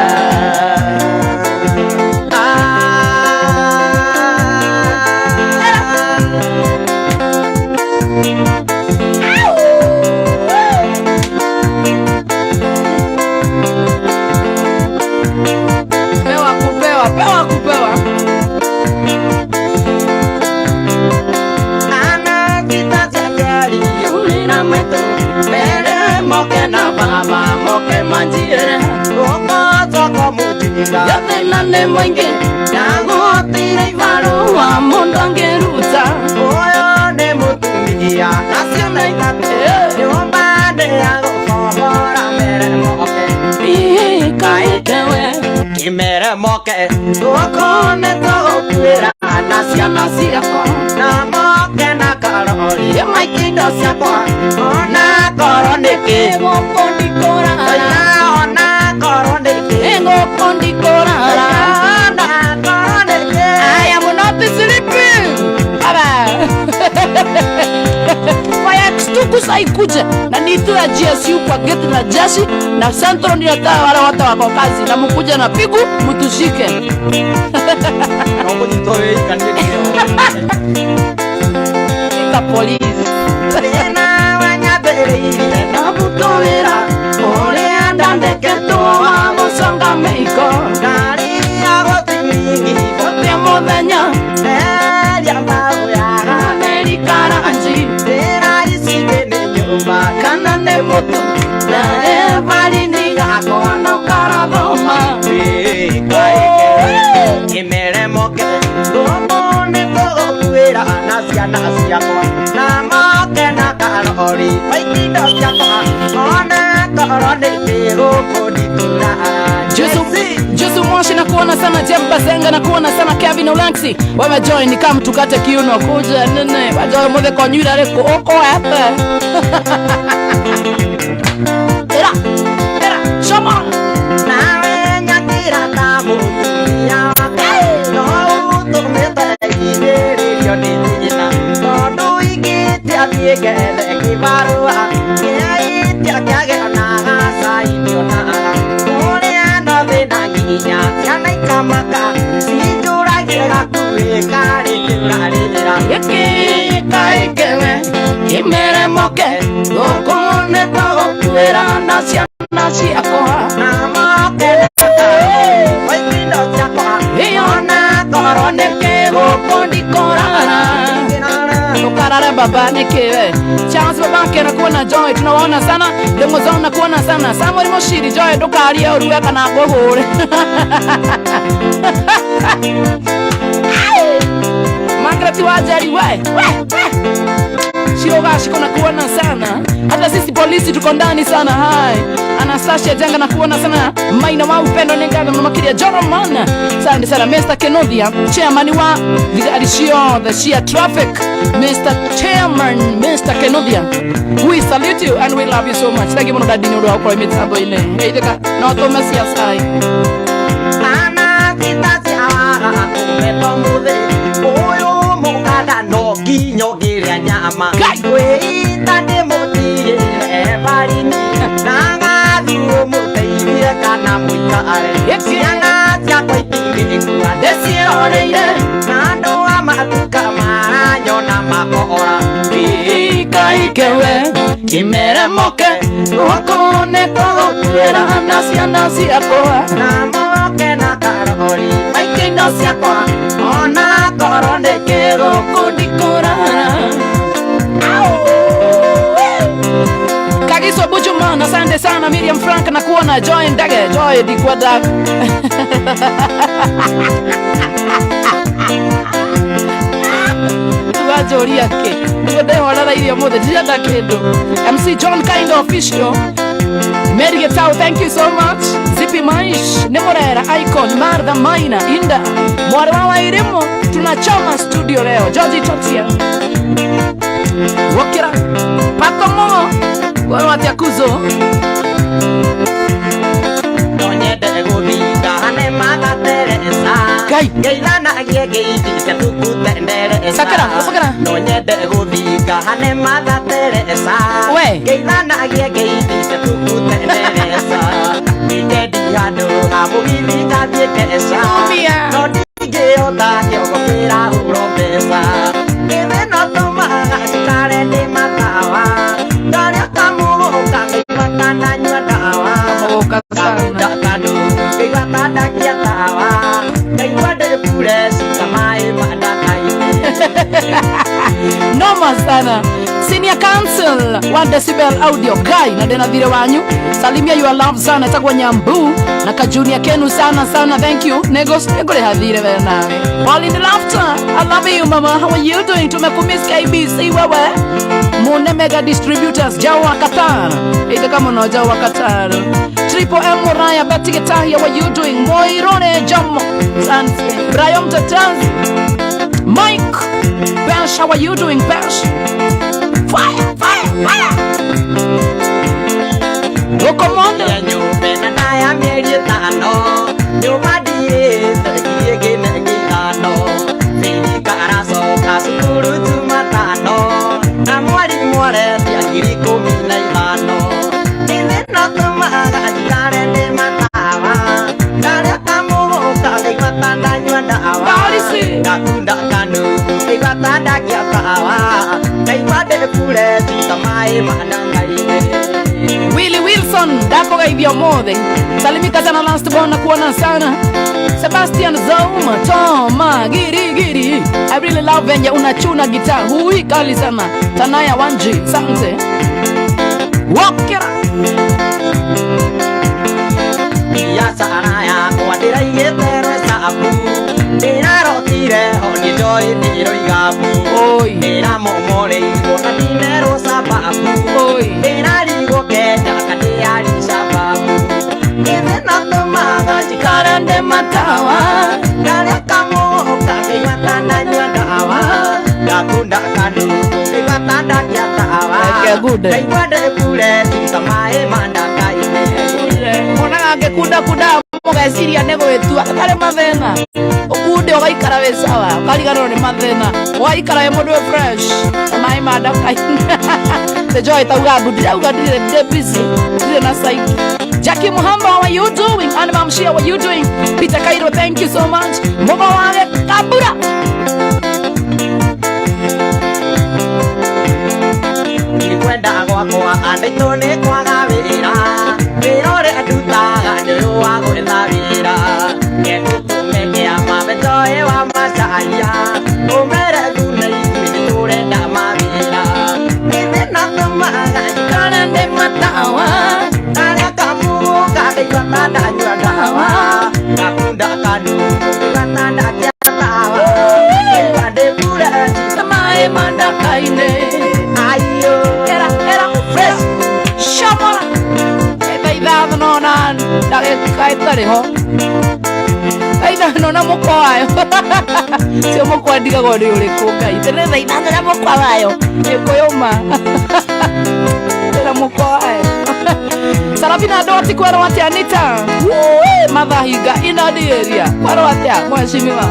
Pewa. Ana kita jajari ulina meto. Mere moke na baba moke manjire. Toko mujinga. Yote nane mwingi. Yango tira ivaru wa mundangeruta. Oyo ne mutumia. Nasiona ikate. Yomba de yango kohora mere moke. Kaikewe. Kimere moke. Toko ne toho kuera. Nasia kwa. Na moke na karori. Yemaikido sia kwa. Ona koroneke. Ego kondikora. Ona koroneke. Ego kondikora. Na saa ikuje na nitu ya GSU kwa geti na jeshi na Central ndio wale watu wako kazi na mkuje na pigu mtushike. Naomba nitoe kanike. Ika polisi. Tena wanyabere na butowera. Ole andandeke toa mosonga meiko. Dari agotingi kote modanya. Elia mbao ya Amerikana anji. Tera isige ne nyumba kana ne moto. Na evali niga kono karadoma. Imere moke. Domone toguera nasia kwa. Na moke na karori. Waitido chakwa. Ona korone kero koditura. Jusu Mwashi na kuona sana, Jeff Bazenga na kuona sana, Kevin Olanksi wamejoin ni kama tukate kiuno kuja nene wajoin mode kwa nyura reko oko hapa. Era shoma nawe nyakira tamu ya no tumeta inerio nina no igiti abiegele kibarua ya kyage na saitio na ole anda benanginya yana ikamaka sijura gira kuekare kirarira yake kaikewe imere moke dokone to kuera nasia koha na moke waitindo chakwa iona korone kego kondikorana ukarara baba nekewe chance baba kera kuona Joy tunaona sana dengo zona kuona sana Samuel Moshiri Joy dokari ya uruwe kana gohore Mangrati wajari we Shiroga shiko na kuona sana hata sisi polisi tuko ndani sana hai Anastasia Jenga na kuona sana Maina wa upendo nengaga mnamakiria Joroman Sandi sana Mr. Kenodia chairman wa the Shia traffic Mr. Chairman Mr. Kenodia we salute you and we love you so much thank you for dini ndo kwa mitambo ile heideka na to mesia sai ana kitasi ara kumeto mude oyo mukada no kinyo giria nyama we tande motie evarini nanga duo muteirie kana muikare siana cia kwaitingi kwa desirore nando amatuka maranyo na makora ikaikewe kimere moke wakone koguera nasia koha na moke na karori maikindo siakwa ona korone kero kondikorana Kagiso Bujuman asante sana Miriam Frank na kuona Joy Ndage Joy dikwada Wajori yake Nigode wala ile mode jada kedo MC John Kind official Mary Getao thank you so much Zipi Maish Nemorera Icon Marda Maina Inda Mwara wa irimo tunachoma studio leo Georgie Totia Wakira Pakomo Wala watiakuzo Nonyede gubika hane maga teresa Geilana geiti se tukutendere Sakara Nonyede gubika hane maga teresa Geilana geiti se tukutendere Nigedi hado hamugibika dietesa Nodige otake okokira urobesa Keve no toma kare de matawa Daria kamu kakipakana nywa dawa Kadu kaiwata kia tawa Kaiwade puresi kamae madakaini Noma sana Senior Council wa Decibel Audio Guy na dena vile wanyu Salimia you love sana Itagwa Nyambu na kajunia kenu sana thank you Negos negole hadhire vya nawe All in the laughter I love you mama how are you doing tumekumiss KBC wewe Mune Mega Distributors Jawa Qatar Ita kama no Jawa Qatar Triple M Moraya Betty Getahi how are you doing Moirone Jamo Sante Brian Tatans Mike Bash how are you doing Bash Fire Okomondo Nyumbe na daya mieri tano Nyumba die Takie gine gilano Fini karaso kasukuru tumatano Na mwari mware Tiagiriko ndawa kaimade kule titamai manangaine Willie Wilson dapo gaibia mode salimika sana last born kuona sana Sebastian Zauma Toma giri giri I really love when you unachuna guitar hui kali sana Tanaya Wanji sante Walkera ya sana ya kwa dira yetero sabu dira rotire honi joy diro igabu oi dira momore igona dinero sababu oi dira ligo kenda kadia li sababu eve nando maga Karande matawa dale kamo kake matanda nyadawa gakunda kadu ke matanda nyadawa Kagude kaimade kule tisamae mandaka ine Mona ngekuda kuda mugeciria nego wetua kare mathena ukude ogaikara we sawa karigano ni mathena ogaikara we mundu fresh mai madaka the joy tauga budira uga dire busy dire na site Jackie Muhamba, how are you doing? Anima Mshia, how are you doing? Peter Cairo, thank you so much. Moga wange kabura. Nilikwenda kwa anditone kwa gawira mirore adutaga ndio wa gwetha wira ngetutumekea mabetoe wa masaya umere thunei turenda mawira ithina tumaga Karande matawa Tanya kamu kakiwa tanda nyua dawa kakunda kadu tanda kia tawa kipande pura Samae madaka ine ayo Era fresh Shamara Eba idha nonan Dake kaitari ho Aida nona moko ayo Sio moko adiga godi ule kuka Itene za idha nona moko ayo Eko yoma Era moko ayo Sarabina doti kwaro wate Anita Madhahiga ina di area Kwaro wate mwashimiwa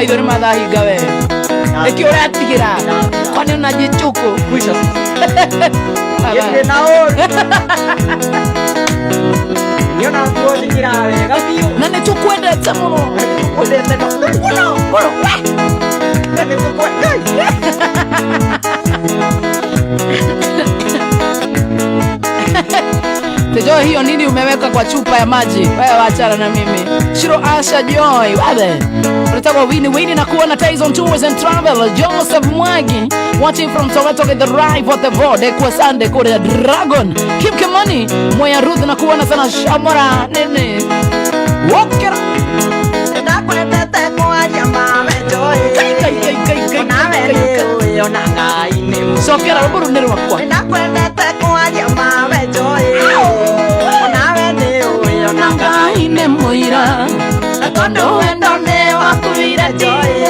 Idore madhahiga we Eki ore atigira Kwani unajichuku Kwisha Yende naon Yona kuozi kirawe Gafiyo Nane tukwende tamuno Kuozi teno Kuno Kuno Nane tukwende Tejoy hiyo nini umeweka kwa chupa ya maji wewe wachana na mimi Shiro Asha Joy wale unataka wini na kuona Tyson Tours and Travel Joseph Mwagi watching from Soweto get the right for the board kwa Sunday Korea Dragon Kim Kimani Moya Ruth na kuona sana Shamora nene Walker Nakwende kwa jamaa mejoy Nawe yona ngaine Sokera ruburu nero wakwa Nakwende kwa jamaa mejoy Nawe yona Nangaine moira Kondo wendo ne wakuira joy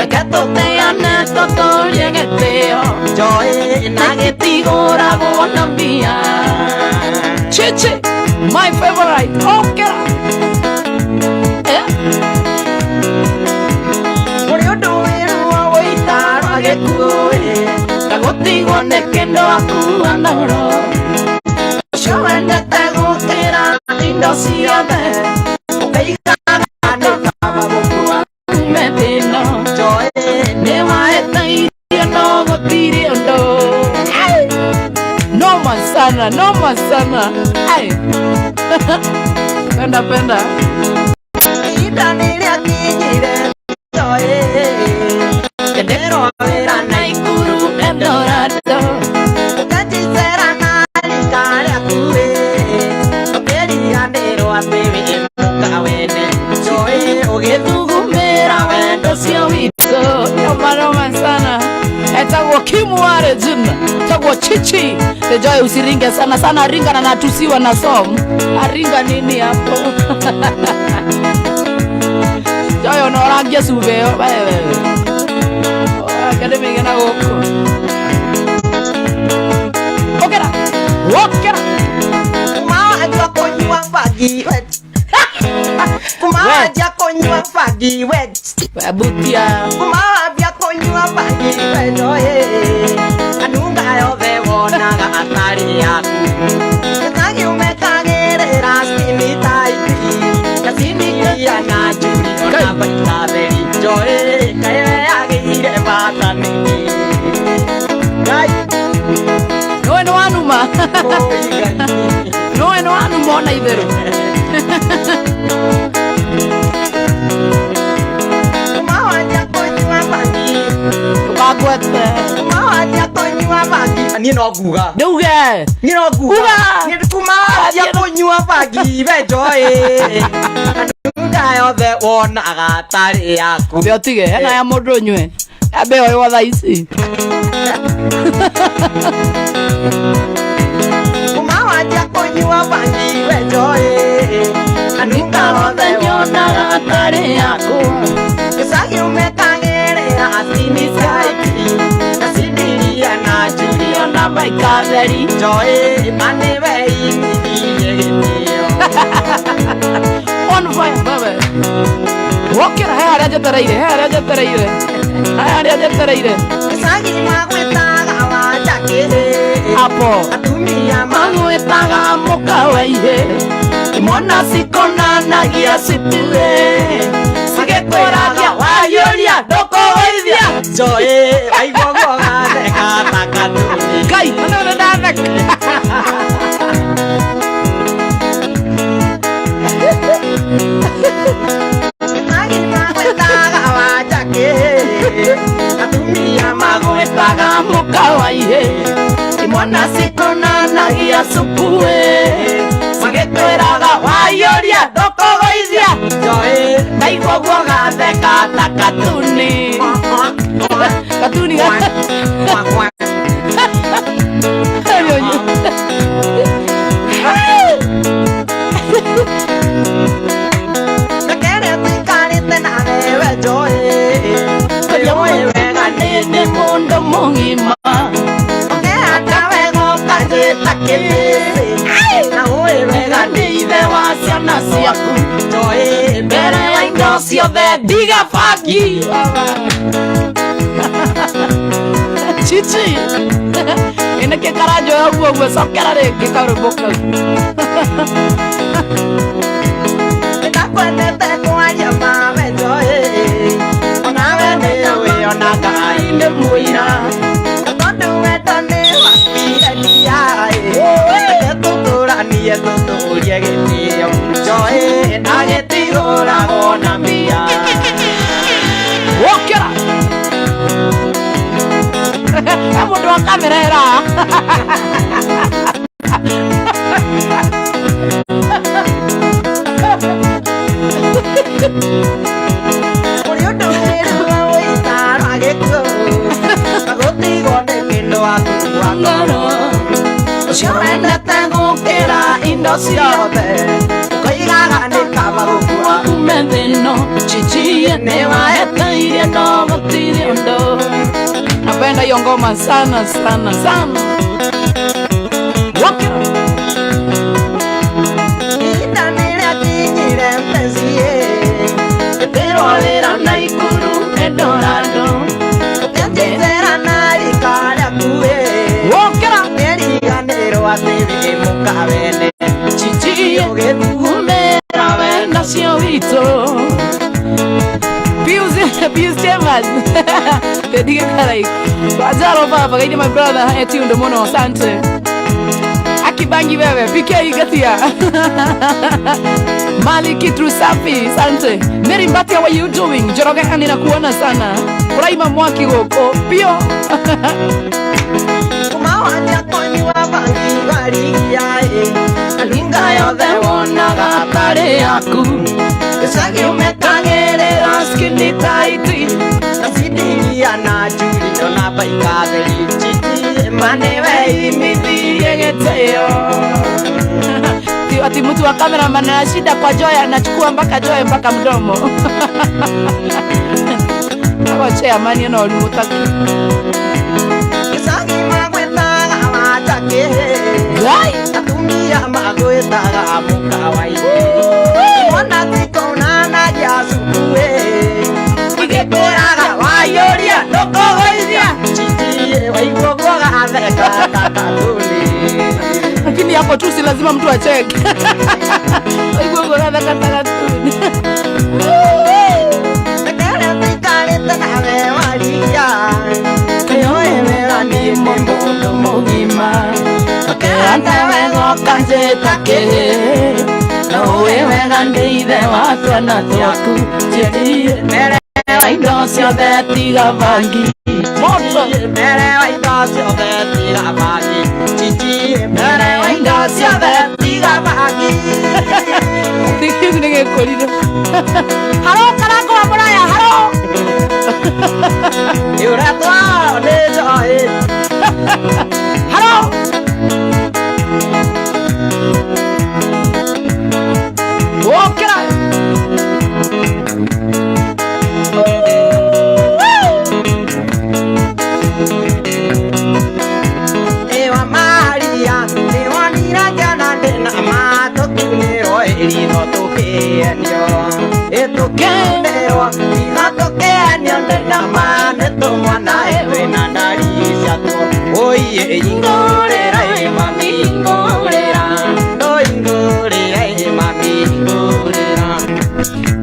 Kato te ane toto yegeteo Joy Nagetigora bona mia Chichi my favorite Okera Kagotigo nekendo akuandaro Shawende tegukira indosiade Ukeika kane kababukua Medino Joy Newa eta iria no gotiri ondo Noma sana Ay Penda Ida nilia kinyire Joy Kedero vera Naikuru Eldorado Ukachisera nani kare akue Okeri andero apewe muka wene Joy Getugumira wendo sio wito Noma sana Etagwa kimuare jina Etagwa chichi Tejoy usiringe sana ringa na natusiwa na song Aringa nini hapo Joy onorangia suveo wewe Akademi gana goko Okera Kumawa ajwa konywa pagi wet Kumawa ajwa konywa pagi wet Butia Kumawa ajwa konywa pagi wet Oye Anunga yove wonaga atari yaku Kagi umekagerera simi taipi Kasimi ya na juri Ona baita beri Joy Kaya No eno anu mona itherũ Tukagwete Niĩ no nguga Ndauge Niĩ no nguga Niĩ kuma ya kũnyua bangi benjoĩ Nduga yothe wonaga tarĩ yaku Mbe ũtige hena ya mũndũ nyue Ambe oyo thaa ici Kuma wanja kũnyua bangi benjoĩ Nduga yothe nyonaga tarĩ yaku Gĩcagi umekagĩrĩra acini caiki Acindiria na Julia na maikatheri Joy manĩwe imithirie gĩtĩo On fire baba Wokera he arĩa njetereire Gĩcagi magwĩtaga wanjakĩrĩ Apo Atumia magwĩtaga mũkawa-ihĩ Imona cikonanagia citiwe Cigĩkwĩragia wayũria ndũkũgũithia Joy aigua gũgatheka takatuni Ngai, ona ũrĩa ndatheka Gĩcagi magwĩtaga wanjakĩrĩ Atumia magwĩtaga mũkawa-ihĩ Imona cikonanagia cukuwe Cigĩkwĩraga wayũria ndũkũgũithia Joy Ndaigua gũgatheka ta katuni Katuni Nĩ mũndũ mũgima Nĩ ithe wa ciana ciaku Mbere ya indo ciothe ndiga bangi Chichi Inĩkĩ karanjoya ũguo cokera rĩngĩ karũmbo kau Ndakwendete kwaria mawe Joy Onawe nĩwĩonaga Nĩ mũira Tondũ wendo nĩ wambirania Tũtũranie tũtũrie gĩtĩo Joy na gĩtigũragwo na mbia Wokera Mũndũ wa kamera era Kũrĩ ũndũ wĩrwo wĩtarwo gĩkuũ Na gũtigwo nĩ kĩndũ wakuua ngoro Ũcio wendete gũkĩra indo ciothe Ũkoigaga nĩ kaba gũkua Ume thĩno Chichie nĩ wahetairie no gũtirĩ ũndũ Napenda hiyo ngoma sana sana sana Wokera Ihinda nĩrĩakinyire mpenzi Ndĩrwo wĩra Naikuru Eldorado Ũkĩnjĩtĩra na rika rĩaku Wokera Nĩriganĩrwo atĩ wĩ mũkawene Chichie umera wenda cio witũ Pius Chambers Tedige Karai Wajaro baba gaini my brother Haya tunde mono asante Akibangi wewe PK Gatia Maliki Trusafi Asante Mary Mbatia what you doing Joroge hani na kuona sana Uraima mwaki goko Pio Kumawanja konyua bangi warigia Alinga yothe wonaga tarĩ yaku Gĩcagi Umekagĩrĩra skinny tight Acindiria na Julia na baikatheri Chichi Manĩwe imithirie gĩtĩo Ati mtu wa cameraman ana shida kwa Joy anachukua mpaka Joy mpaka mdomo Akoche amani na ulimutaki Gĩcagi magwĩtaga wanjakĩrĩ Gai Atumia magwĩtaga mũkawa-inĩ Mwana tikonanagia cukuĩ Igĩkwĩraga wayũria ndũkũgũithia Chichi waigua gũgatheka ta katuni Lakini hapo tu si lazima mtu acheke Waigua gũgatheka ta katuni Nekere tikarĩte nawe waria Kĩoe wĩra nĩ mũndũ mũgima Nawe goka njĩtake no wega ndĩithe wa twana twaku njĩri mbere wa indo ciothe tiga bangi mbere wa indo ciothe tiga bangi mbere wa indo ciothe tiga bangi Tikiu nĩgĩkũrire haro karango wa mũraya haro Iũretwa nĩ njoĩ haro Wokera Ewa Maria Ewa nira jana dena mato kinero Elino tokenyo Etokenyo Ina tokenyo dena maneto mwana ewe nandarisha to Oye ingorera mami ingorera Ingorera mami ingorera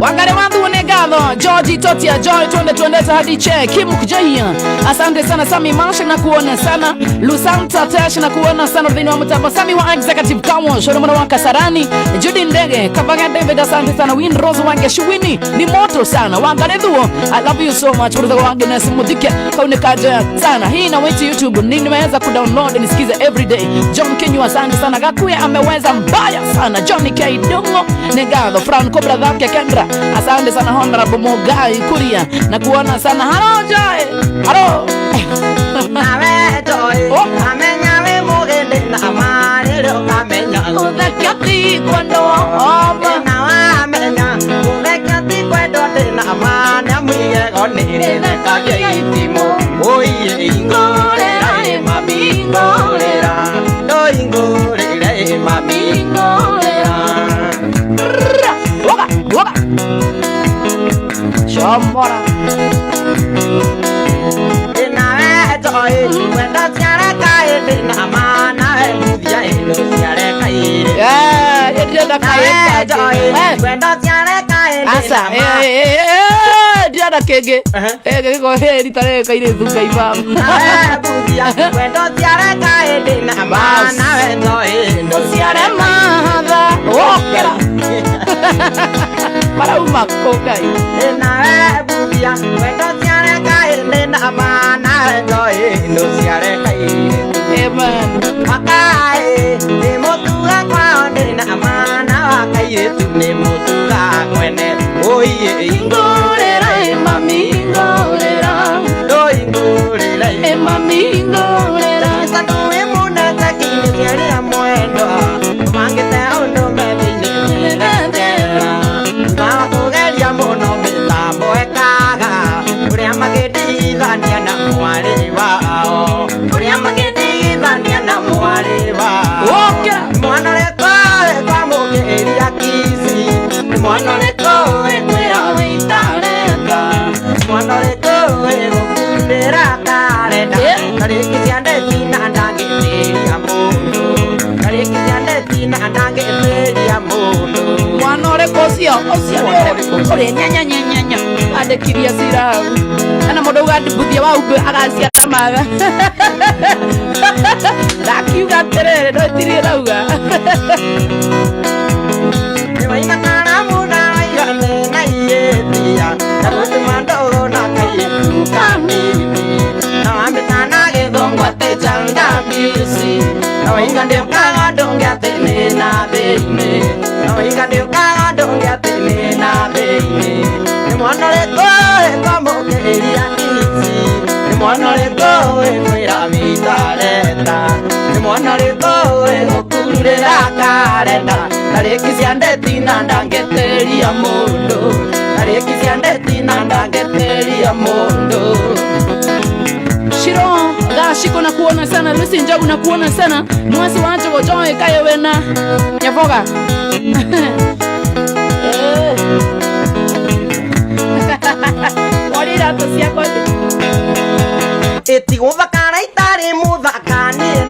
Wangare wandu negadho Georgie Totia Joy tuende hadi che Kim Kujahia asante sana Sami Masha na kuona sana Lusanta Tash na kuona sana Vini wa Mutaba Sami wa Executive Kawo Shono mwana wa Kasarani Judy Ndege Kabaga David asante sana Win Rose wange Shuwini ni moto sana Wangare dhuo I love you so much Kuruza wange nasi mudike Kaune kaja sana Hii na wetu YouTube nimeweza kudownload nisikize everyday John Kenyu asante sana Gakuye ameweza mbaya sana Johnny K Dungo Negadho Fran Cobra Dhapia Kendra asante sana Honorable Mogai Kuria na kuona sana halo Joy halo Nawe Joy amenya we mugende na amani leo amenya Uthekati kwendo oma na amenya Uthekati kwendo na amani amwiye onire kage itimo Oye ingorera mami ingorera Do ingorera mami ingorera Woga Shomora Nawe Joy Wendo siare kae Dina mana Mudia ilo siare kae Dina kae Joy Wendo siare kae Asa Diana kege Kego heri tare kaire thuka ibam Mudia Wendo siare kae Dina mana Joy Wendo siare mahadha Okera Para uma kokai Nawe Mudia Wendo siare kae Dina mana Joy Wendo siare kae Amen Makai Nemotuga kwa Dina mana Wakai tu nemotuga kwene Oye ingorera mami ingorera Do ingorera mami ingorera Satu emuna takini siare amoendo Mangete ondo mebine Nendera Mama togeria mono mitambo ekaga Uria magedi dhania na mwari wao Uria magedi dhania na mwari wao Mwana leko kwa mugeri ya kisi Mwana leko ekwera witareka Mwana leko ekukundera karenda Kariki siande tina ndangiteri ya mundu Kariki siande tina ndangiteri ya mundu Mwana leko sio Ore nyanya Ade kiria sirau Ana modo ugadi budia wa ugwe agasia maga Daki ugaterere do tiri rauga Ewaina kana muna yane na yetia Taruti mando na kayetu kamini Na ambetana gedongo te changa bisi Na wainga ndio kaga dongia tene na beine Na wainga ndio kaga dongia tene na beine Mwana leko kamo keria kisi Mwana leko ekwera mitareta Mwana leko ekukundera karenda Tareki siande tina ndangeteria mundu Tareki siande tina ndangeteria mundu Shiro Gashiko na kuona sana Lucy Njogu na kuona sana Mwasi wancho gojoe kaye wena Nyafoga Morira tosia kote Eti uvakara itari muvakani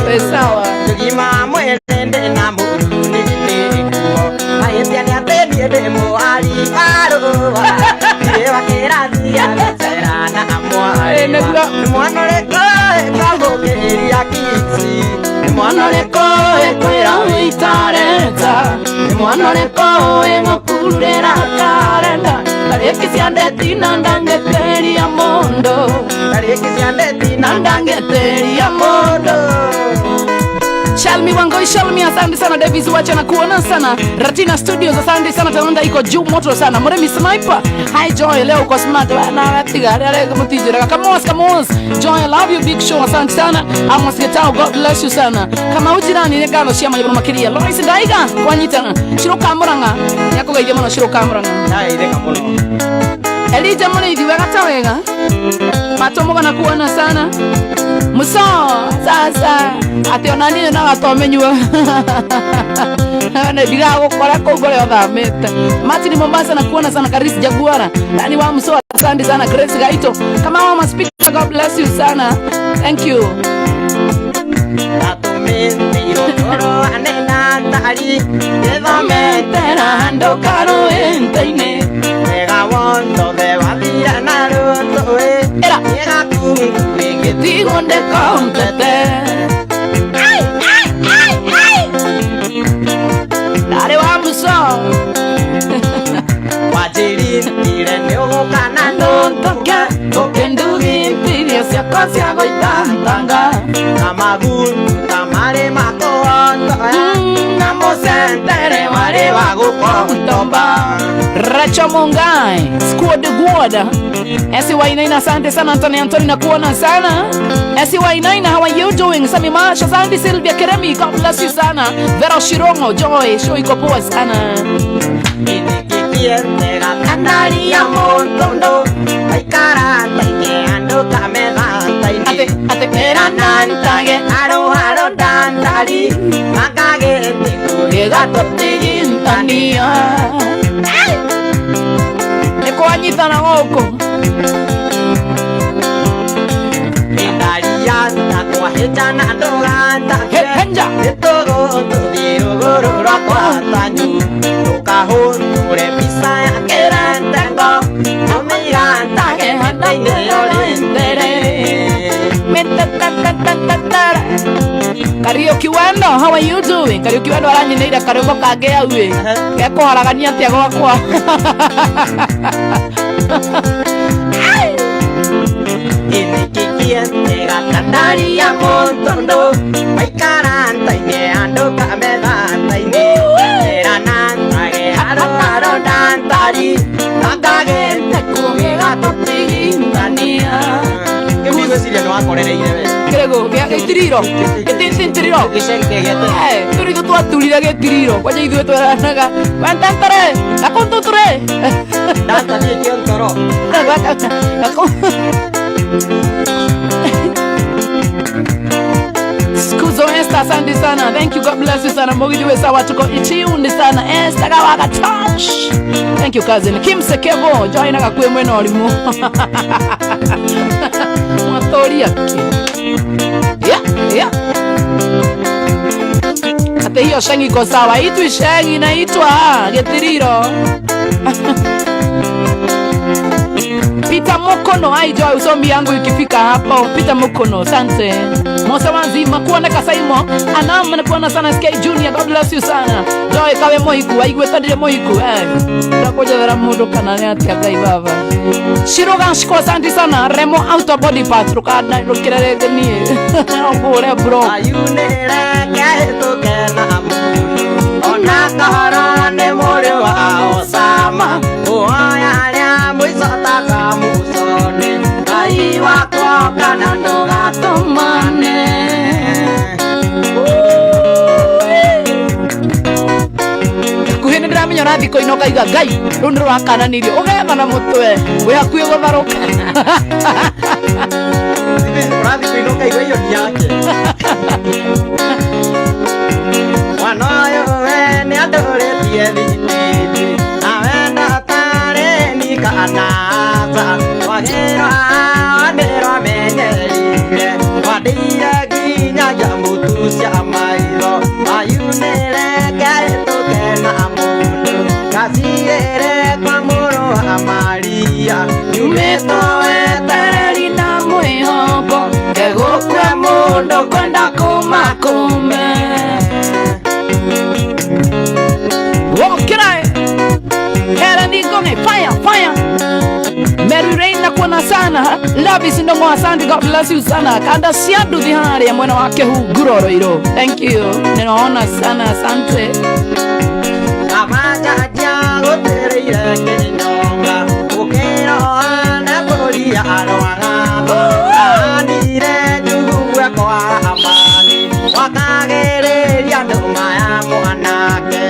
Pesawa Tugima mwelende na muruni kuo Ayetia ateni edemo ali arowa Ewa kerazi ya veterana amwari Mwana leko ekago keria kisi Mwana leko Onoreko engokurera karenda Tariki siandeti nandangeteria mondo Tariki siandeti nandangeteria mondo Shalmi Wangoi, Shalmi, asante sana. Davis wacha na kuona sana. Ratina Studios, asante sana. Talonda iko juu moto sana. Muremi Sniper, hi Joy, leo kwa smart. Na watiga, leo kama tijira. Kamos. Joy, I love you, big show. Asante sana. Amos Getao, God bless you sana. Kama ujirani, negalo shia majibu makiria. Lois Daiga, kwa nyitana. Shiro Kamuranga. Yako gaije mwana Shiro Kamuranga. Hai, deka muno. Elija mwana hivi, wekata wega. Matomo na kuona sana. Muso, sasa ati onani na gatomenywa na diga gukora kugore othamete Martin Mombasa na kuona sana. Karis Jaguara ndani wa Muso, asante sana. Grace Gaito kama mama speaker, God bless you sana, thank you. Tatumintiro toro anena tari Yedhamete na ndo karo entaine Ega wondo de vadira naruto Era Ega kungu digo nde kontete Dare wa Muso Wajiri tire nyogo kanando Toke ndugi mpirio siako siago itantanga Kamagun tamare mako ondo Namo sentere wale wago kontomba Racha Mungai Squad Guada SY9, asante sana. Antoni na kuona sana. SY9, how are you doing? Sami Masha, asante. Sylvia Keremi, God bless you sana. Vera Shirongo, Joy, show iko poa sana. Kikiente gatandari ya montondo Aikara taike ando kameda taine Ate Era nantage aro dandari Makage te gato tigintania Eko anyitana goko Indarianta kwa hechana doganta Henja Etogo tudiro goro rakwa tanyu Tukahundure pisa ya kerentengo Omiganta ke hataine yolentere Karaoke Wendo, how are you doing? Karaoke Wendo aranyineira karego kage aue geko haragania atia gwakwa Inikikiente gatandari ya montondo Maikaranta ine ando kamedanta ine Eranantage aro dantari Takagente kuge gato tigintania ¿Qué me digo Siria no va a poner ahí de vez? Grego, que tiriro. Que tin tiriro. Que se que tú digo tú atulira que tiriro. Cuando yo tú era naga. ¿Cuántas tres? La conto tres. Tanta ni que un toro. Skuzo esta asante sana. Thank you, God bless you sana. Mogi juwe sawa tuko ichiundi sana. Esta gawaga touch. Thank you cousin. Kim Sekevo. Joina kakue mweno olimu. Mwatoria. Yeah. Ate hiyo shengi iko sawa. Itu shengi inaitwa getiriro. Pita Mukono, ai Joy, usombi yangu ikifika hapo. Pita Mukono, asante. Mosa wanzima kuona kasaimo. Anam na kuona sana SK Junior, God bless you sana. Joy kawe mohiku, aigwe tandire mohiku. Ndakoja vera mundo kanani ati akai baba. Shiroga shiko asante sana. Remo Auto Body Parts rukada rukirere genie. Ngore bro. Ayunera kaeto kana mulu. Ona karane more wa osama. Oya muisota kamusone. Kai wako kanando gatomane. Kuhene drama nyorathi ko inoka iga gai. Rundu wakana niri. Ogega na mutwe. We akuye gotharoka. Nyorathi ko inoka iga iyo yake. Wanoyo we ni adore tieni. Awenda tare ni kanasa. Wagera menyeire. Wadira ginya jambutu sia mairo. Ayunere kaeto kena mundu. Kasire kwa moro amaria. Yumeto etereri na mwihoko. Gegukwe mundo kwenda kumakume. sana. Love is ndongo asante. God bless you sana. Kanda siadu dhihari ya mwena wake huu guroro iro. Thank you. Ninaona sana asante. Amanja diago tere ire kenyonga. Ukero ane pori aroanga. Anire juwe kwa amani. Wakagere diando maya muanake.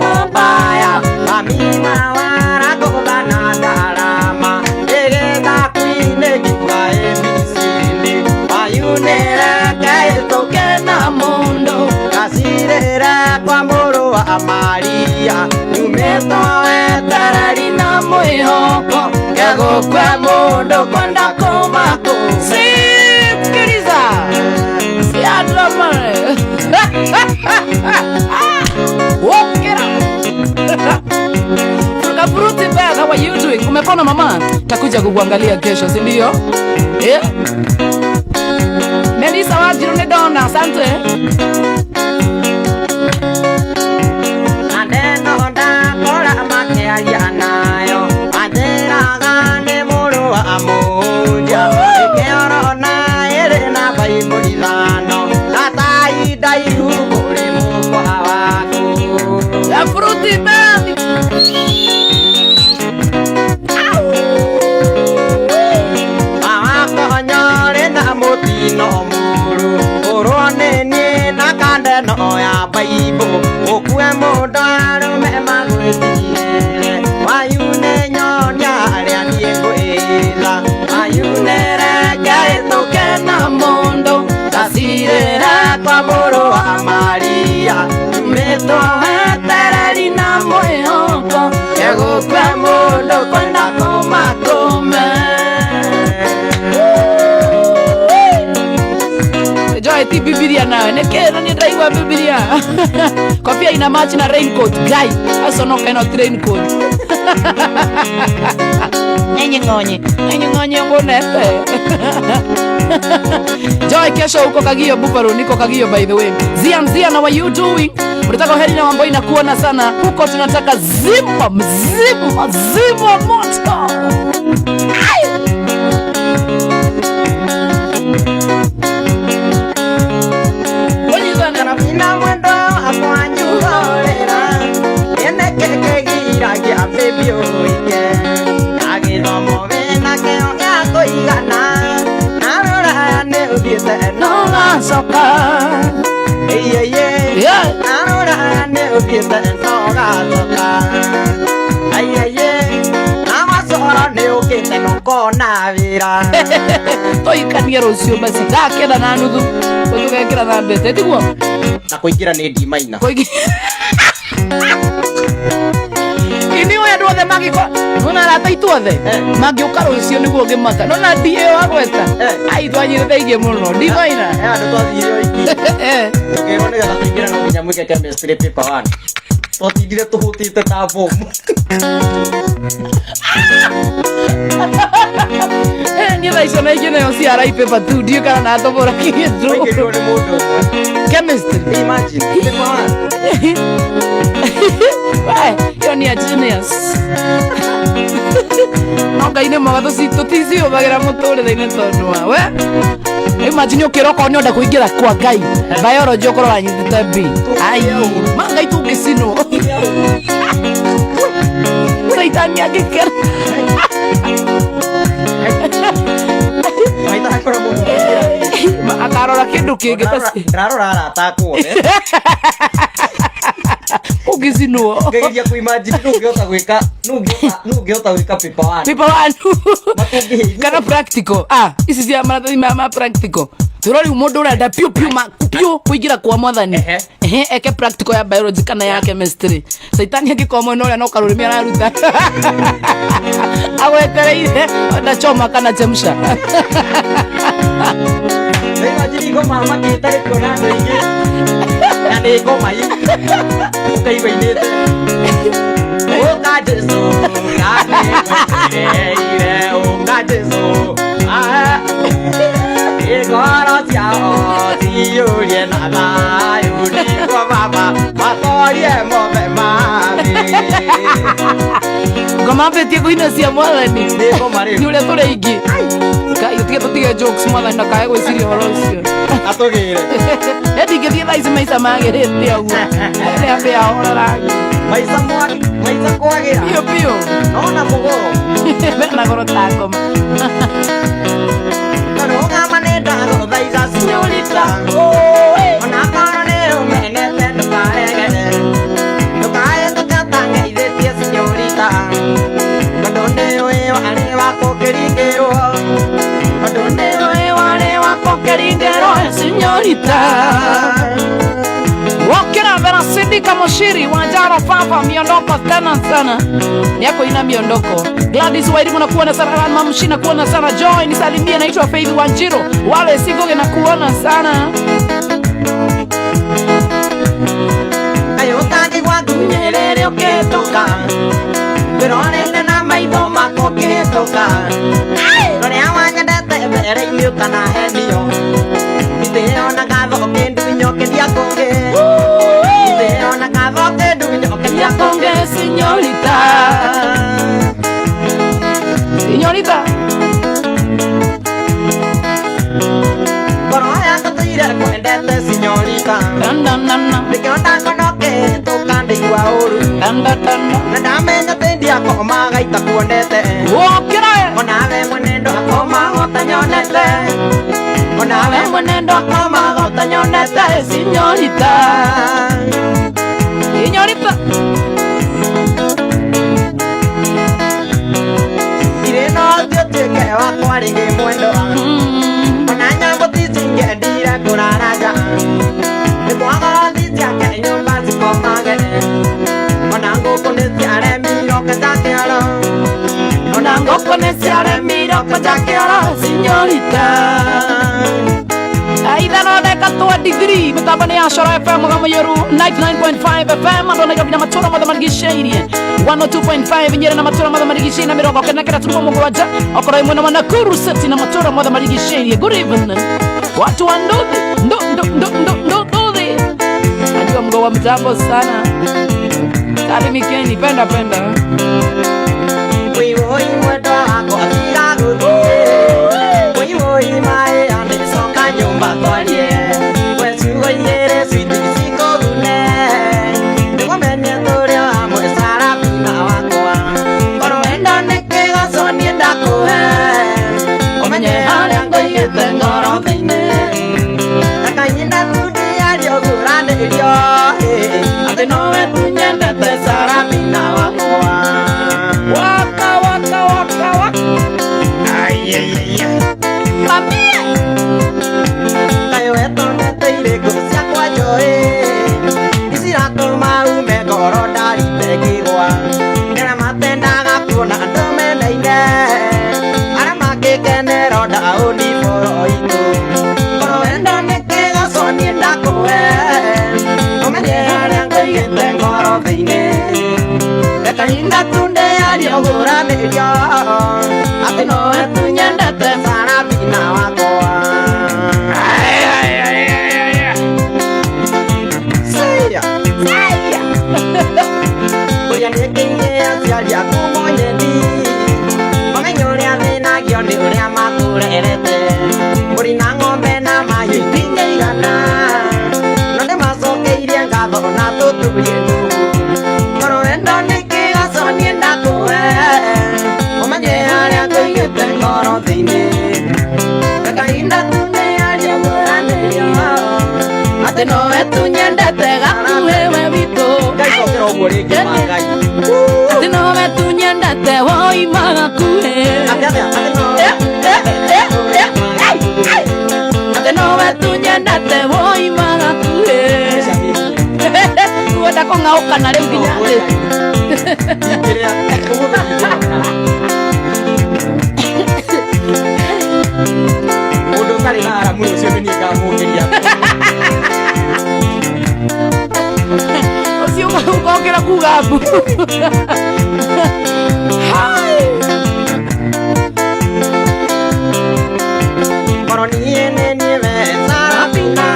Papaya, mami mawara gola na darama, egeda kuine kiwa emisini, ayunera kae toke na mundo, kasirera kwa moro wa Maria, numeto etarari na moihoko, yago kwa mundo kwenda komako. Sikiliza, siadra mare. Walk it out. Furuka fruity bag, how are you doing? Umepona mama? Takuja kukuangalia kesho, si ndio? Yeah. Melissa Wajiro ne dona, asante. Andeno nda kola makia yanayo, andera gane moro amoja, ekeoro na elena baimolilano, natai dai ugore mo wako. La fruity bag. Mama nyore na motino muru, orone ni na kande no ya baibo, okwe modaro me magwetire, ayune nyonya ale aniego ela, ayune rega toke na mundo, kasirera kwa moro wa Maria, meto etereri na moyoko, ego kwa mundo kwenda komakome. Joy ti Biblia nawe nekero ni draiwa Biblia. Kofia ina match na raincoat guy. Aso no kana raincoat. Enye ngonye ngonete. Joy kesho uko Kagio Buffalo, niko Kagio by the way. Zian how are you doing? Unataka heri na mambo inakuona sana. Huko tunataka zima moto. Ina mwendo akwanyurorera ene keke gira gia baby oike agithomo bena keo yako igana narora ne ubiete no gacoka Yeah. narora ne ubiete no gacoka namasora ne ukite no kona vira toikania rucio basi ndakenda na nuthu tugekira na mbete tiguo na kuingira ni ndimaina ini oya ndothe magiko nona rata ituothe magiuka rucio niguo ngimaka nona ndie wagweta ai twanyitheirie muno ndimaina andu twathirio iki tukirone gatha tuingira no nginya mwike chemistry paper 1 twatindire tuhutite ta bomu ni thaicana ingĩ nayo ciara paper tu ndiũ kana na thogora kĩndũ chemistry imagine yo ni a genius no Ngai nĩ mwega tũticiũmagĩra mũtũrĩre-inĩ tondũ wawe imagine ũkĩroka nĩ onda kũingĩra kwa Ngai biology ũkorwo ũranyitĩte B ai ma Ngai tũngĩcinwo Saitani angĩkera akarora kĩndũ kĩngĩ ta ndarora arata kuone ũngĩcinwo ngeria kuimagine nũngĩhota gwĩka paper 1 kana practical ici cia maratathi ma practical turori mũndũ ũrenda piũ kũingĩra kwa mwathani eke practical ya biology kana ya chemistry Saitani angĩkorwo mwena ũrĩa no karũrĩmĩ araruta agwetereire ndachoma kana chemsha imagine ngoma makĩtarĩ kuona andũ aingĩ na nĩ ngoma yu ũkaigua-inĩte ũka Jesu ũka Jesu igoro ciao Uriye na thayu nĩguo baba matorie mothe mami. Ngoma mbetie kuina cia mwathani nĩ ũrĩa tũrĩ aingĩ. Ngai ũtige tũtige jokes mwathani ndakae gwĩciria ũhoro ũcio atũgĩre. Ndingĩthiĩ thaa ici maica magĩrĩte ũguo nĩ ambĩ ahoreraga maica kwagĩra biũ biũ nona mũgũro mena goro ta ngoma. Karũgama nĩ ndagũthaitha Sinyorita, ona korwo nĩ ũmenete ndũkae tũtatangeithĩtie Sinyorita, tondũ nĩũĩ warĩ wako kĩringĩrwo, tondũ nĩũĩ warĩ wako kĩringĩrwo Sinyorita. Wakira Vera Sidika Moshiri Wanjaro Papa miondoko tena sana. Niako ina miondoko. Gladys Wairimu na kuona sana, Mama Mshina kuona sana, Joy nisalimie, naitwa Faith Wanjiro. Wale Sigoge na kuona sana. Ayo utaki gwaku Nyerere uketoka, Birone na maitho mako uketoka, Rorea wanyendete mbere-inĩ ũtanahenio, Ithĩona gatho ũkĩndunyũkĩria kũngĩ, Ithĩona gatho ũkĩndunyũkĩria kũngĩ Sinyorita. Sinyorita Ngoro yakũtũire kwendete Sinyorita, nĩkĩo ndakonokĩtũka ndĩigua ũru, na ndamenya atĩ ndiakoma gaita kuonete, onawe mwene ndakoma ũtanyonete, onawe mwene ndakoma ũtanyonete Sinyorita. Sinyorita irĩ no ũtuĩke wakwa rĩngĩ mwendo, ona nyamũ ticingĩendire kũrara nja, nĩkwagoro ticiake nyũmba cikomage, ona ngũkũ nĩciaremirwo kaja kĩoro, ona ngũkũ nĩciaremirwo kaja kĩoro Sinyorita. Aidha ndeka 23 mitabani ya Shoro FM Mugamoyeru 99.5 FM andona gabina matura mothe marigiceirie 102.5 Nyeri na matura mothe marigiceirie na mirongo kenda kenda turuma mugwanja okoro imwe na Nakuru City na matura mothe marigiceirie. Good evening watu wa Nduthi najua mgo wa mtambo sana salimikeni penda Woi mwendo wako atiraguthi, woi mae andecoka nyumba twarie, wecugo igĩrĩ switi cikũgune, nĩguo menye tũrĩ hamwe Sarafina wakwa, korwo wenda nĩ kĩgoco niĩ ndakũhe, ũmenye harĩa ngũigĩte ngoro thĩinĩ, na kahinda tu ndiario guranĩrio, atĩ nowe tu nyendete Sarafina wakwa. waka Mamie kayo etonete irĩkũ ciakwa njoĩ, iciratũma ume ngoro ndarite kĩgwa, nĩwe matendaga kuona andũ mendaine, arĩa mangĩkenera ndaũni boro itũ, korwo wendo nĩ kĩgoco niĩ ndakũhe, ũmenye harĩa ngũigĩte ngoro thĩinĩ, reke hinda tu ndĩario ngũranĩrio, atĩ nowe tu nyendete Sarafina wakwa. Kũrĩa nĩngĩire aciari aku monyendi, mamenye ũrĩa thĩnagio nĩ ũrĩa matũrerete, ũrĩ na ng'ombe na mahiũ itingĩigana, no nĩmacokeirie ngatho na tũtũrie ndugu, korwo wendo nĩ kĩgoco niĩ ndakũhe, ũmenye harĩa ngũigĩte ngoro thĩinĩ, na kahinda tu ndĩario ngũranĩrio, atĩ nowe tu nyendete gakuhĩ we witũ, ngaicokera ũguo rĩngĩ Mangai, atĩ nowe tu nyendete woima gakuhĩ, atĩ nowe tu nyendete woima gakuhĩ, wenda kũng'aũkana rĩu nginya thĩ. mũndũ ũtarĩ na aramu ũcio nĩ niĩ ngamũngĩria. Ũcio ũkongera kuga mbu. Korwo niĩ nĩ niĩ we Sarafina,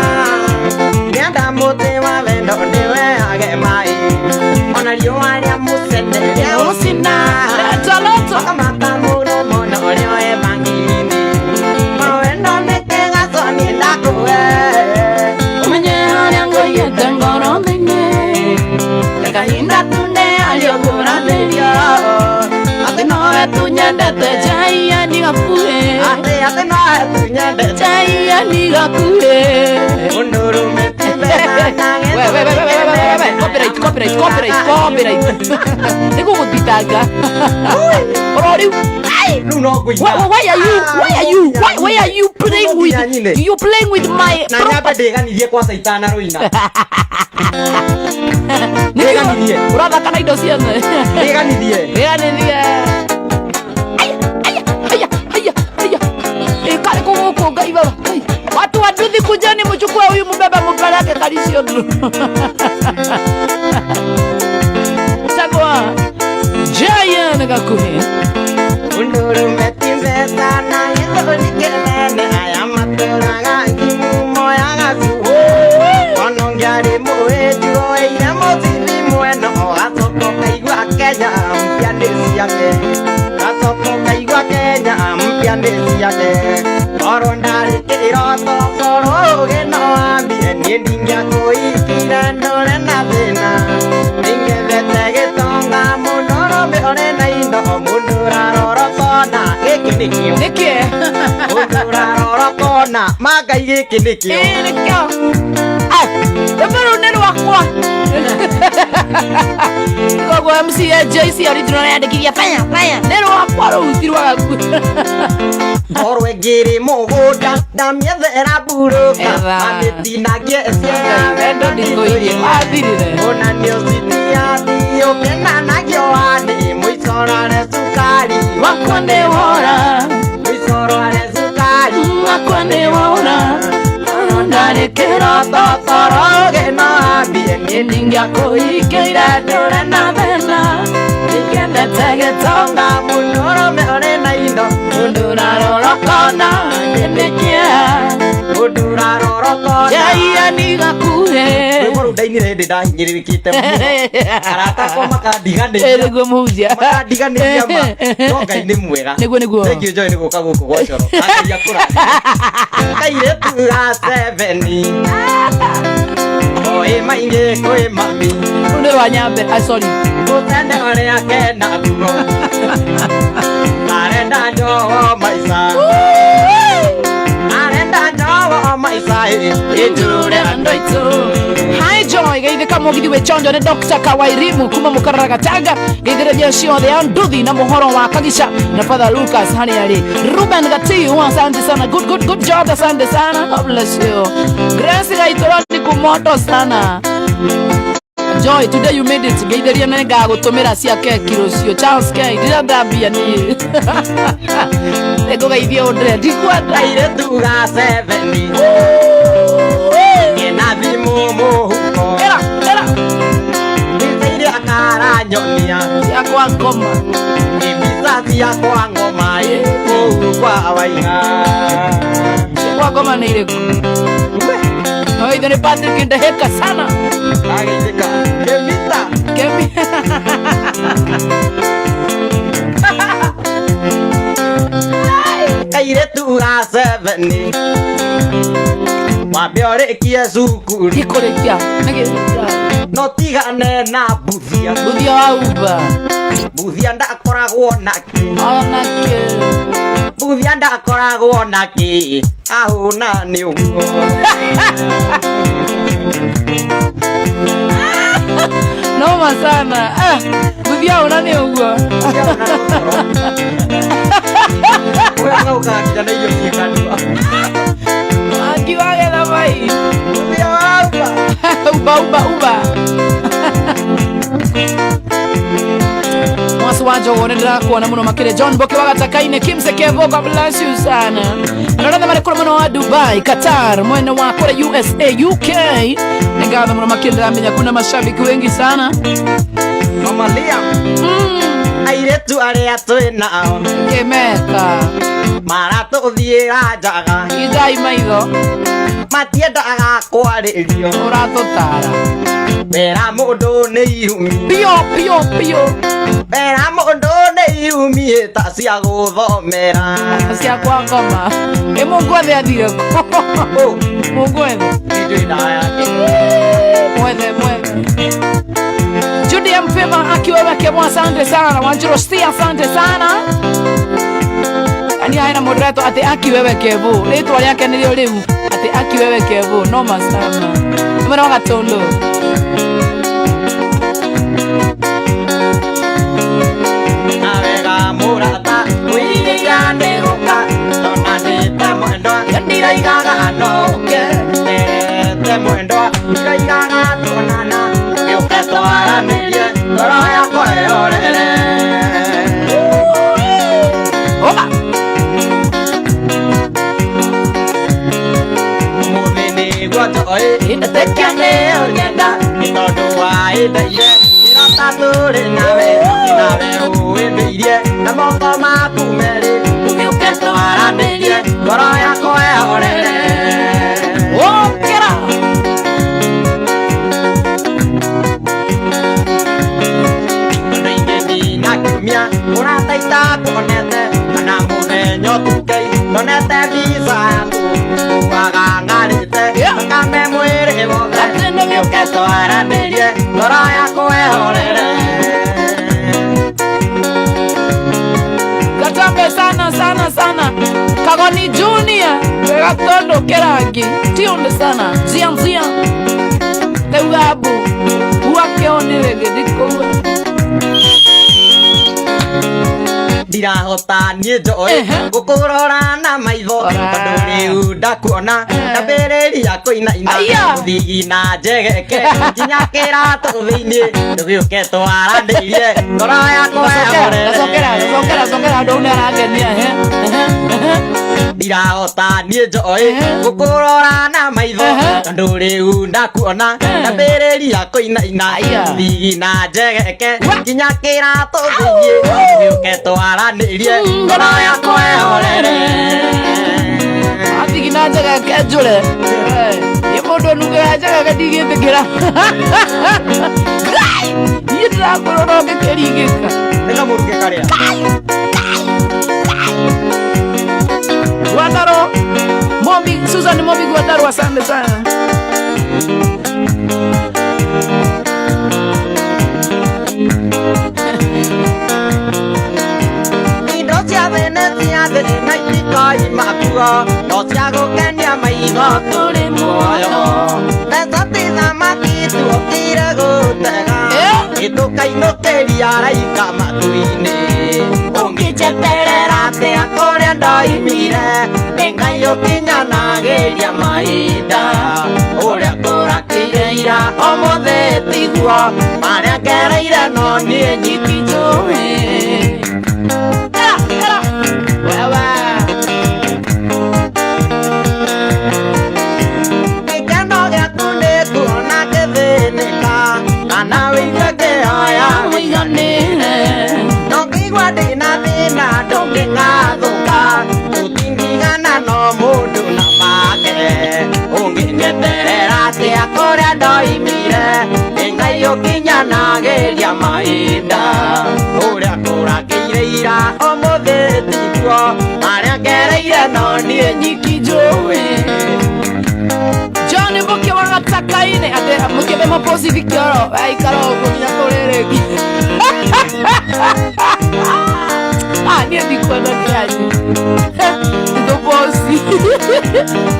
tunyendete Jaiani gakuhe ate no tunyendete Jaiani gakuhe mundurume copyright niko gutitanga orori why are you playing with my na nyamba ndeganirie kwa saitana ruina ndeganirie urathaka na indo ciothe ndeganirie kale kuguku ngai baba watu wa nduthi kujani mchukue huyu mbeba mpeleke kalisio sagwa Jaiani gakuhe mundurume timbeta na yitonikenene aya maturaga ngimumo yagasu onongiari muweju oire muthithi mweno gatoko kaigua Kenya mpya ndiciake gatoko kaigua Kenya mpya ndiciake oro ndari kiroto koro geno ambie nie ndingia kuikire ndore na thina ningethete gitonga mundurume ore na indo mundurarorokona giki nikio mundurarorokona magai giki nikio Pero nero wakwa Gogo MCA JC original yandikiria fanya nero wakwa rutirwa gaku Orwe giri mugunda ndamiethera buruka amitinagie cia wendo ndikoirie wathirire ona niocitia thio kena nagio wani muicorare sukari wakwa ni wora muicorare sukari wakwa ni wora ndari kiroto koroge na ambie ningia kuikira ndore na thena nigendete gitonga mundurume ore na indo mundurarorokona ninikia mundurarorokona Jaiani gakuhe Rwimbo ndainire ndi ndahinyĩrĩrĩkĩte arata kwa makandiganĩria eriguo muhunjia makandiganĩria ma no Ngai nĩ mwega niguo thank you Joy nĩ gũka gũkũ gwa coro angaria kũrathima kairĩtu ga 7 oĩ maingĩ kwĩ mami nĩ wa nyambe sorry gũtende ũrĩa kena nguo arenda njogo maica arenda njogo maica ijure andoito Hi Joy geithika mugithi we chonjo ni Dr. Kawairimu kuma mukarara Gatanga geithira ciothe ya nduthi na muhoro wa kagisha na Father Lucas hani ali Ruben Gatiu asante sana good job asante sana God bless you Grace gaitoroni kumoto sana Joy today you made it geithiria na ngagutumira cia kekiro cio Charles K ndira ndambia ni ego geithia undre ndikwenda kairĩtu ga 7 ena thimũ mũhuko era ndĩiria karanyonia yakwa ngoma ibica ciakwa ngoma kũu kwa waiga kwa ngoma nĩ irĩkũ Oithe ni Patrick ndeheka sana ageithĩka kĩmita Kemi kairĩtu ga 7 wambe ũrĩkie cukuru Kikurikia no tigane na mbuthia Buthia wa uba mbuthia ndakoragwo naki Onake mbuthia ndakoragwo naki ahũna nĩ ũguo Noma sana Buthia una ni uguo Wewe ukaakija na hiyo kikanua Akiwagetha mai mbuthia wa Uba Mwasu wa Njogu nindirakuona muno makire John Boke wa Gatakaine Kimse Kevo God bless you sana Another marekura muno wa Dubai Qatar mwene wa kule USA UK Ningatha muno makire ndiramenya kuna mashabiki wengi sana Mama Lia airetu arĩa twĩ nao Kemeka maratũthiĩra njaga Idai maitho matiendaga kwarĩrio Uratutara wera mũndũ nĩ irumi Pio wera mũndũ nĩ irumi ta cia gũthomera Cia kwa ngoma Mũngwethe athire Mũngwethe Ndio ndaya Mwethe Judy M. Favor akiwa wewe Kevo, asante sana. Wanjiro Stia, asante sana. Yani haina moderato ate Aki wewe Kevo. Leto yake nilio leo. Ate Aki wewe Kevo. Noma sana. Mwana Gatondo. Navega murata, uiga negoka, tonanita mwendo, yandira igaga noke, te mwendo, igaga tonana, yoketo aramelie, toro yako eorere. Oba! Muvini guatoi, itekiane onyenda, itondo wa iteire, irataturi nawe, uendeire, na moko makumeri, uketo aramelie, toro yako eorere. Oh, get out! Nakumia, urataita tuonete, kana mugenyo tukei, tonete visa tu, wagangarite, kame mwere bote, uketo aramelie, toro yako eorere. Katambe sana sana sana. Kagoni Junior, Gatondo Keragi. Tionde sana. Zian zian. Teugabu. Uake onirege dikoga. Ndirahota niĩ njoĩ gũkũrora na maitho tondũ rĩu ndakuona ndambĩrĩria kũinaina gũthigina njegeke nginya kĩratũ thĩinĩ ndũgĩũke twaranĩirie ngoro yakwa Sokera ndo nĩarangenia ndirahota niĩ njoĩ gũkũrora na maitho tondũ rĩu ndakuona ndambĩrĩria kũinaina gũthigina njegeke nginya kĩratũ thĩinĩ ndũgĩũke twaranĩirie ngoro yakwa eorere. Atigina njegeke njũre nĩ mũndũ nugĩra njegeke ndigĩtĩkĩra niĩ ndĩrakũrora ngĩkĩringĩka nĩga mũruge karĩa Guataro Mombi, Susan Mombi Guataro, asante sana. Indo cia Venetia thĩrĩ na itikoi makuo no cia gũkenia maitho tũrĩ muoyo Teta thamaki tuokire gũtega gĩtũkainũkĩria raika matu-inĩ ũngĩnjeterera atĩa kũrĩa ndoimire nĩ Ngai ũkinyanagĩria mahinda ũrĩa kũrakĩire ira ũmũthĩ tiguo marĩa ngereire no niĩ nyiki njũĩ gĩkeno gĩaku nĩ kuona ngĩthĩnĩka kana wĩigue ngĩhoya ũiganĩre no ngĩigua ndĩna thĩna ndũngĩgathũka tũtingigana no mũndũ na make ũngĩnyeterera atĩa kũrĩa ndoimire nĩ Ngai ũkinyanagĩria mahinda ũrĩa kũrakĩire ira ũmũthĩ tiguo marĩa ngereire no niĩ nyiki njũĩ John Mbuke wangatakaine ate mukebe maposi Victor aikaro kunya korereki nie ndikwenda kiaji ndo bosi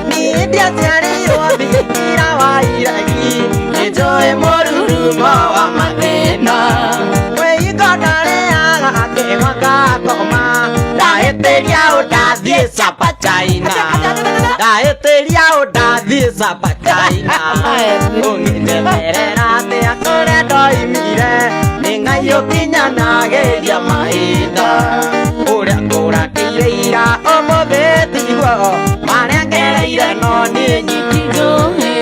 ni ndia tiarirwo thikira wa iragi nĩnjũĩ mũrurumo wa mathĩna wĩigondarĩaga akĩgwa ngakoma ndahĩtĩria ũndathiĩ China ndahĩtĩria ũndathiĩ China ũngĩnjeterera atĩa kũrĩa ndoimire nĩ Ngai ũkinyanagĩria mahinda ũrĩa kũrakĩire ira ũmũthĩ tiguo marĩa ngereire no niĩ nyiki njũĩ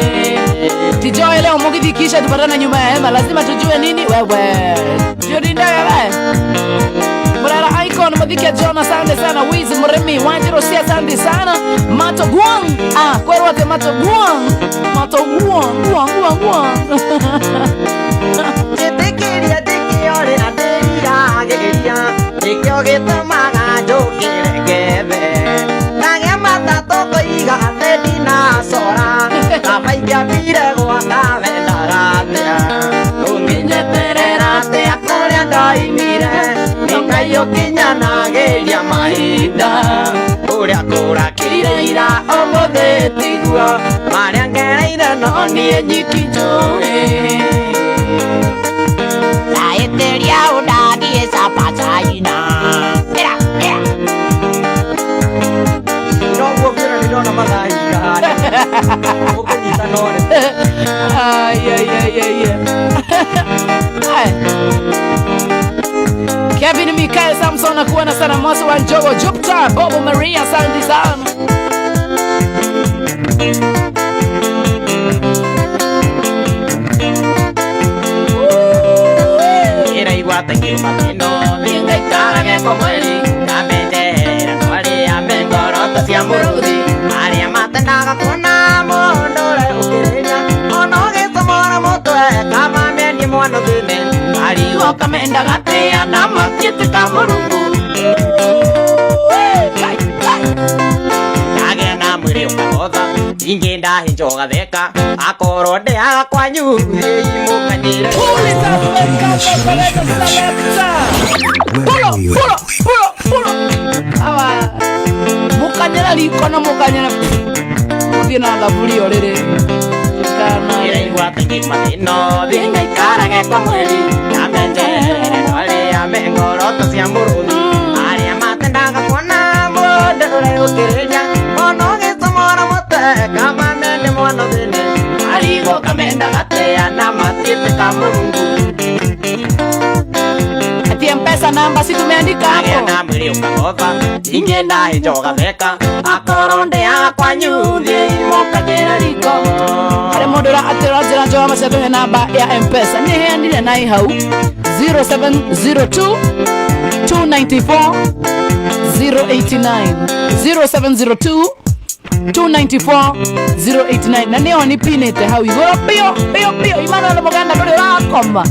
Tijoe leo mukidhikisha tupatana nyuma ya hema lazima tujue nini wewe Jorinda wewe Murara Icon Madhiki John asante sana Wiz Muremi Wanjiro si asante sana Mato Guang kweli wote Mato Guang Jitikiria tikiore na ndĩriragĩria nĩkĩo gĩtũmaga njũkĩre ngethe ngagĩa matatũ kũiga atĩ ndinacora kaba ingĩambire gwaka wendaga atĩa ũngĩnyeterera atĩa kũrĩa Rũciũ kinyanagĩria mahinda ũrĩa kũrakĩire ira ũmũthĩ tiguo marĩa ngereire no niĩ nyiki njũĩ ndaĩtĩria ũndathiĩ cabacaina noguo ngĩra nĩndona mathahiga ũkũnyita none Kevin Mikael Samson akuwa na sana Mosi wa Njogo Jupta Bobo Maria asante sana Ira iguata kiumatino Ninga ikarage kwa mweli Kamendera kwari ya mengorota cia muruthi Aria matendaga kuona mũndũre ũkĩrĩnya Ono gĩtomora mũtwe kama mendie mwana thĩne Arigo kamendaga tĩa na matiĩtĩka Mũrungu Ndagĩa na mwĩrĩ ũkagotha Ingĩ ndahinja ũgatheka Akorwo ndĩaga kwanyu Mũkanyĩre Mukanyera liko na mukanyera Muthie na thaburi orĩrĩ Ira iguata kiumatino Thinga ikarage kwa mweri Kamendere kwari ya mengorota cia mũrũthi Aria matendaga kuona mũndũre ũkĩrĩnya Ono gĩtomora mũtwe kama mendie mwana thĩne Arigo kamendaga tĩa na matiĩtĩka Mũrungu Ati M-Pesa namba si tumeandika hapo Ndagĩa na mwĩrĩ ũkagotha Ingĩ ndahinja ũgatheka Akorwo ndĩaga kwanyu thiĩ mũkanyĩre riko Harĩ mũndũ atĩra njĩra njega maciatuhe namba ya M-Pesa nĩ heanire na hau 0702 294 089 0702 294 089 na nĩho nĩpinĩte hau igũrũ pio Emmanuel Mũganda ndũrĩ ũrakoma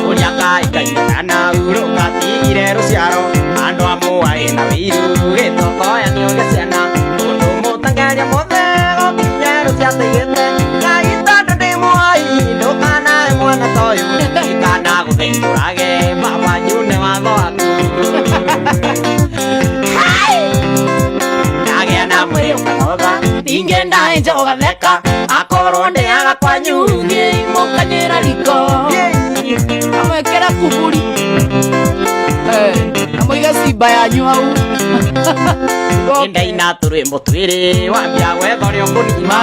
Ũrĩa kaikaigana urũka tigire rũciaro Andũ amwe na wĩiru gĩtokoyanio gĩa ciana Ũndũ mũtangaria mothe gũkinya rũciatigĩte Ngai tondũ ndĩ muoyi ndũkanahe mwana ta ũyũ Ikana gũthĩnjũrage baba nyune watho waku Ndagĩa na mwĩrĩ ũkagotha Ingĩ ndahinja ũgatheka Akorwo ndĩaga kwanyu thiĩ mũkanyĩra riko amwekera kuburi amwiga simba yanyu hau Indaina tũrwĩmbo twĩrĩ wambia gwetha ũkũnima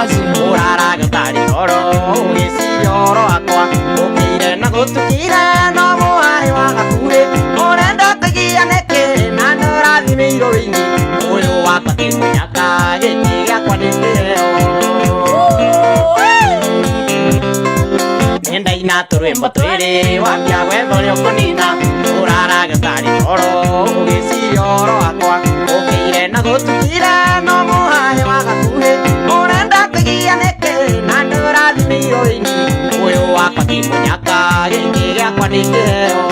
ũraraga ũtarĩ toro ũgĩciria ũhoro wakwa ũkĩire na gũtukire no mũharĩ wa gakuĩ ũrenda kũgia nĩkĩ na nĩũrathimĩirwo wĩingi ũyũ wakwa ti mũnyaka gĩkĩ gĩakwa nĩ kĩheo Indaina tũrwĩmbo twĩrĩ wambia gwetha ũrĩa ũkũnina ũraraga ũtarĩ toro ũgĩciria ũhoro wakwa ũkĩire na gũtukire no mũharĩ wa gakuĩ ũrenda kũgia nĩkĩ na nĩũrathimĩirwo wĩingi ũyũ wakwa ti mũnyaka gĩkĩ gĩakwa nĩ kĩheo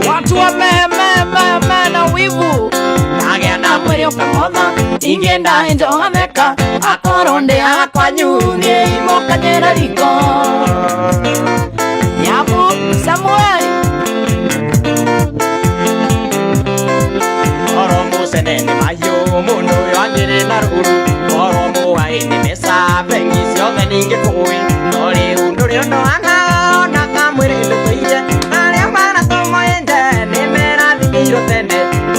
watu wa me na wivu Ndagĩa na mwĩrĩ ũkagotha Ingĩ ndahinja ũgatheka Akorwo ndĩaga kwanyu thiĩ mũkanyĩre riko Nyabu Samuel Oro mũcene nĩ mahiũ mũndũ ũyũ angĩrĩ na rũru Oro mũhaĩ nĩ meca bengi ciothe ningĩkũĩ No rĩu ndũrĩ ũndũ wanaga ona kamwĩrĩ ndũkũire Arĩa maratũmoende nĩ merathimĩirwo tene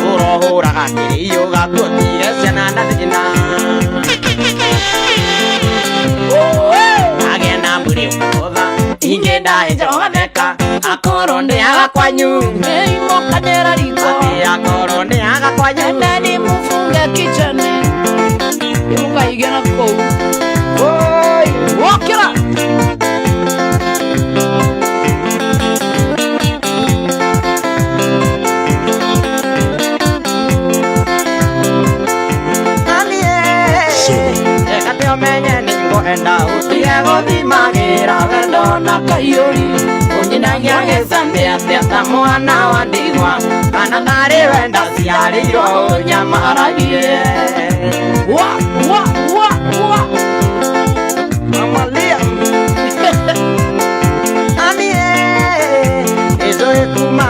Ũrohũraga kĩrĩio gakuotire ciana na thĩna Ndagĩa na mwĩrĩ ũkagotha Ingĩ ndahinja ũgatheka Akorwo ndĩaga kwanyu mũkanyĩra riko Akorwo ndĩaga kwanyu endeni mũfunge kichani mũkaige na kũu wokĩra Menye nĩngwenda ũtige gũthimagĩra wendo na kaiyũri Ũnyinagia gĩcambĩ atĩa ta mwana wa ndigwa Kana tarĩ wenda ciarĩirwo ũnyamaragie Mama Liam Anie, ĩtũĩ kuma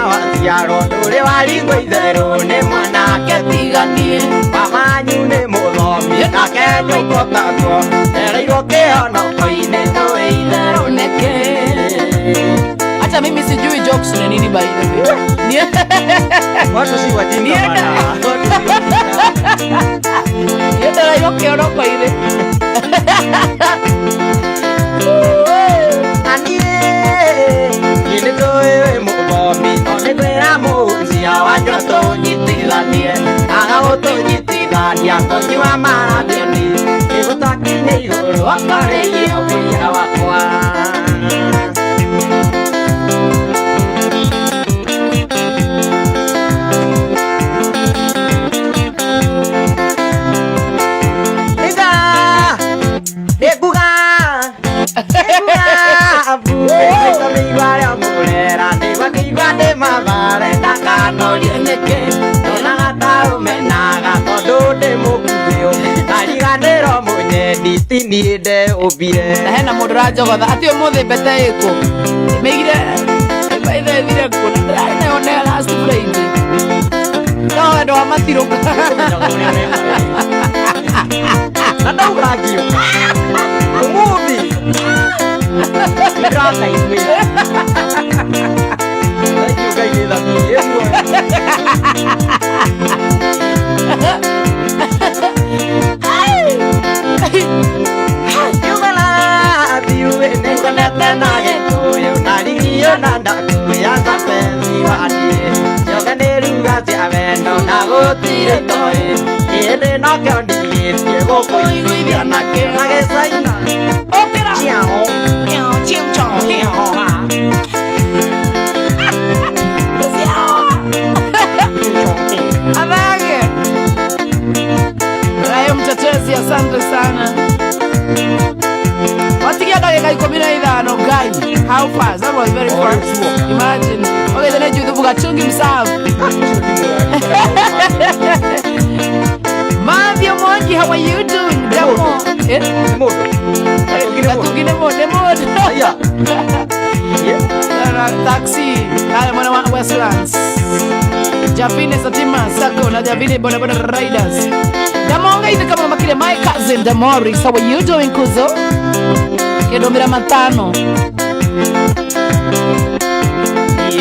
mimi sijui jokes ni nini by the way. Watu si wajinga bana. Yenda la yoke oroko ile. Ini tuwe mubomi one kwera muzi awanyo to nyitithanie aga to nyitithania konyiwa marathoni igutakinye iguru akareie obiya wakwa Ninde obire na hena mundu rajogotha ati umuthi mbete iku meigire maithe thire kuna na one last Friday no ndo amatiruka nada uragio umuthi grata iwe ayo gaile la mierda nanda kuya sapenzi wadi yoga neruga tiaveno na gotire toi ene no kondi tiego koiruia na ke nagesaina opera chiao chiao chiao chiao Avage Rayo mtetezi, asante sana. Watikia dakika 15 guy. How fast? That was very fast. Imagine. Okay, then I do the bugachungi msafu. Mavio Monji, how are you doing? Demo. Modo. Katugine modo. Yeah. Taxi. Haya mwana wa Westlands. Javine Satima Sako na Javine Bona Riders. Damonga hivi kama makile my cousin Damoris. How are you doing kuzo? Kedomira matano.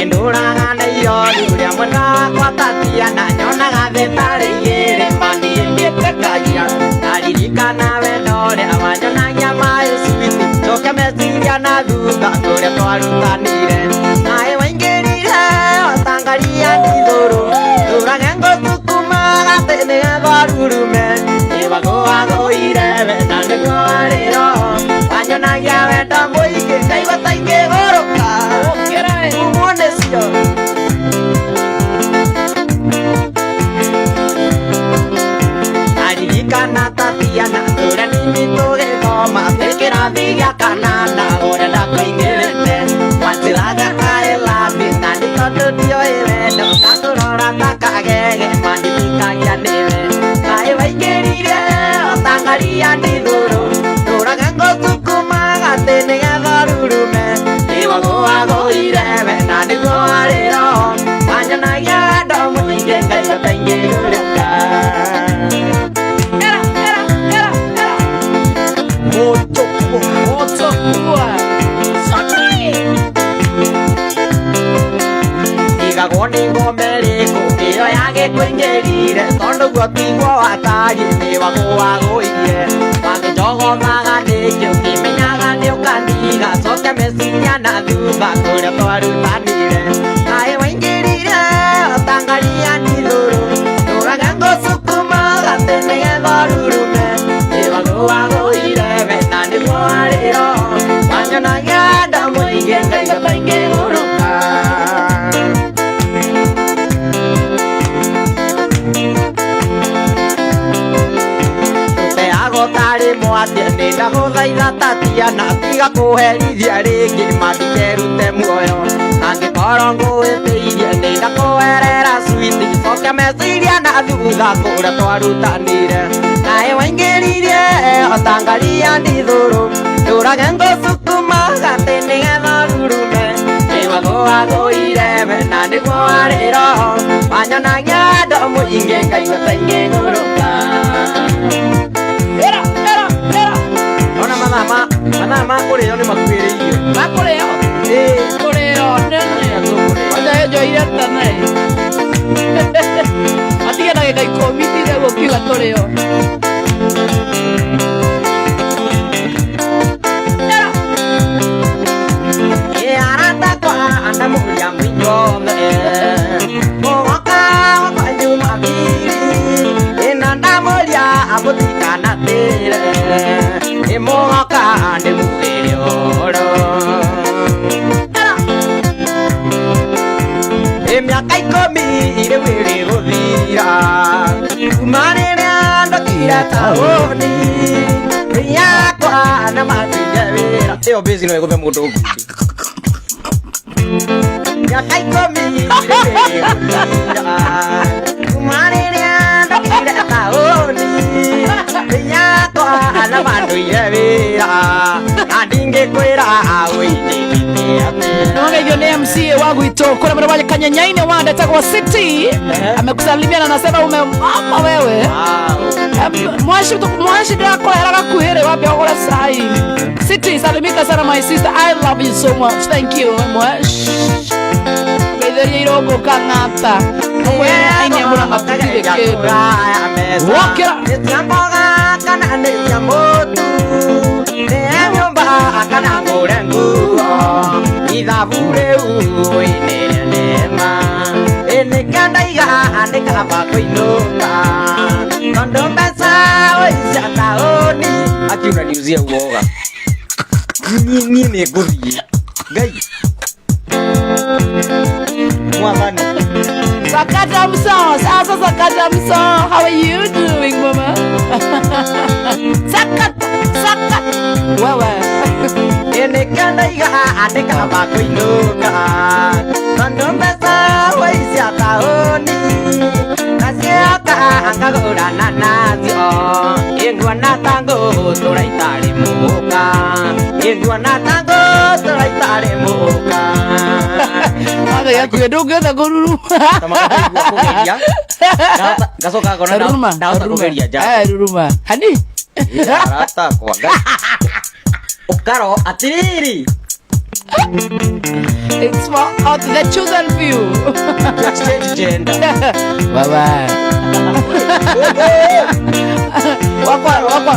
Indura ngane yori uria mwana kwa tatia na nyona gathe tare yere mani ndekaya. Naririka na wenore amanyona nyama sweet. Choke mesiria na duga kore twarutanire. Nae waingirire otangaria ndithuru. Dura ngengo tukuma gatene garurume. Ibago agoire na ndegwariro. Anyona ya wenda moike kaiwa taike goroka. Aririkana Tatiana ura nimito gethoma tekera thiga kanana ura ndakaingirite watiraga kaela bindani tondu ndioire ndakurora takagege mandikagia nire kai waingirire otangaria ndithuru turaga ngosukuma gatene gatharurume iwago agoire wenda niguo ariro wanyanagia ndomo inge ngaiga taingirurika Moto kwa Sotri igagoni ngomeri kukio yage kwengerire tondu gwatigwo watari niwago wagoire magijogo maganike ukimenyaga ni ukaniga coke meciria na thutha kuria twarutanire nae waingirire otangaria ndithuru turaga ngosukuma gatene getharurume iwago wagoire wenda niguo ariro wanyonagia ndamuinge ngaiga taingiguruka tari mwatia nenda guthaitha Tatiana tiga kuherithia ringi mathikerute muoyo angikorwo ngwitiirie nenda kuherera switi coke meciria na thutha kuria twarutanire nae waingiririe otangaria ndithuru ndurage ngusukuma gatene getharurume iwago agoire wenda niguo ariro wanyonagia ndomo inge ngaigua taingiguruka Ona mama kurio ni makuiririo makurio kurio no njoire tanai atiga na geka ikomiti leo kiwa toreo arata kwa anda mulia mwinjome mwaka kwa juma mbili inanda mulia abutika na tele mwaka ande muhelioro miaka 10 ile wili guthira kumanene andokire taoni yakwa na matinja wira iyo busy no igume mundu ngundi miaka 10 ile wili guthira kumanene andokire taoni yakwa na matinja wira andinge kwira awini Nongeyo ni MCA wangu ito kuna mwana Kanyanyaine wanda tako wa City amekusalimia na anasema umemama wewe mwashi yako hera kuhere wapi wako sai City salimika sana my sister I love you so much thank you mwashi Kaideri iroko kangata wewe aini mbona ngapige kero wakira nitsamboga kana nitsamotu nyumba kana ngorengu ithabure uine nema enikandaiga anikaba kuinuka tondo mbesa oisha taoni akiuna niuzie uoga ni nguthie ngai mwathani Sakata mso, sasa Sakata mso. How are you doing, mama? Sakata. Wewe. Enekanda iga adeka bakuinuka. Tondo mbesa waisia taoni. Nasiaka angagura nanazio. Ingwa natango turaitari muka. Ingwa natango turaitari muka. Ada ya kuedoga na goruru. Gasoka kona dawa kugeria ja. Ruruma. Hani? Rata kwa gai. Okaro atiriri. It's for the chosen few. Exchange gender. Bye.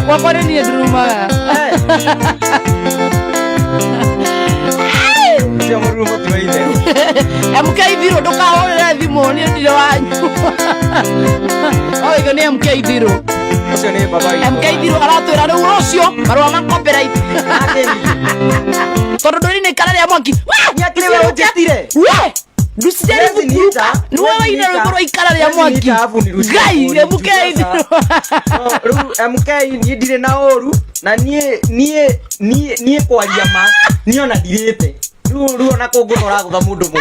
Wakwa ni ruruma. Sio murumo tuwaide. MK0 ndukaorera thimu ni ndire wanyu. Oigo ni MK0. Ucio ni baba. MK0 aratwira riu rucio marua ma copyright. Tondu nduri ni kana ria mwaki. Nyakire we ujetire. We! Ndusijari kukuruka. Niwe waina rukuru ikara ria mwaki. Gai MK0. MK ni ndire na oru na nie kwaria ma. Niona ndirite. Ruo na kungora gutha mundu mu.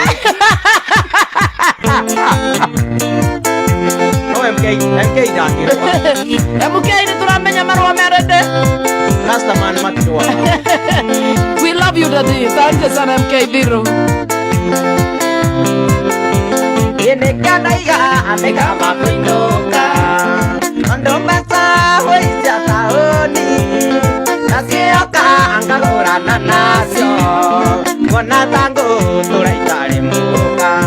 No MK ndakira. MK ni turamenya marua merede. Rasta man matirwa. We love you daddy. Asante sana MK0. Yene kana iga ameka makuinuka. Ando mbasa hoisia taoni. Nasioka angagora nanasio. Wana tango turaitari muka.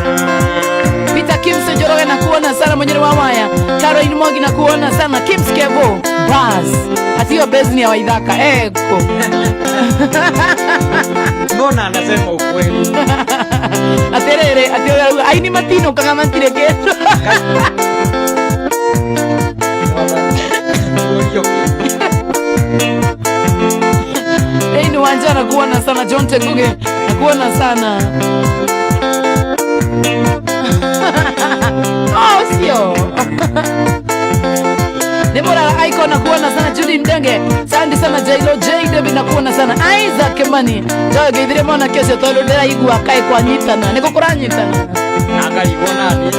Peter Kimse Njoroge na kuona sana mwenyewe wa Maya. Caroline Mogi na kuona sana Kims Kevo. Bas. Atiyo bezni ya Waithaka. Eko. Mbona anasema ukweli? Aterere, aini matino kanga mantire keto. Ei ni wanja na kuona sana John Tenguge. Na kuona sana. Oh, sio. Debora Icon na kuona sana Judy Ndenge. Sandi sana Jailo J David na kuona sana Isaac Kemani. Joe geithire mwana kesho tolo ndera igua kai kwa nyitana. Niko kuranyitana. Nagali wonani.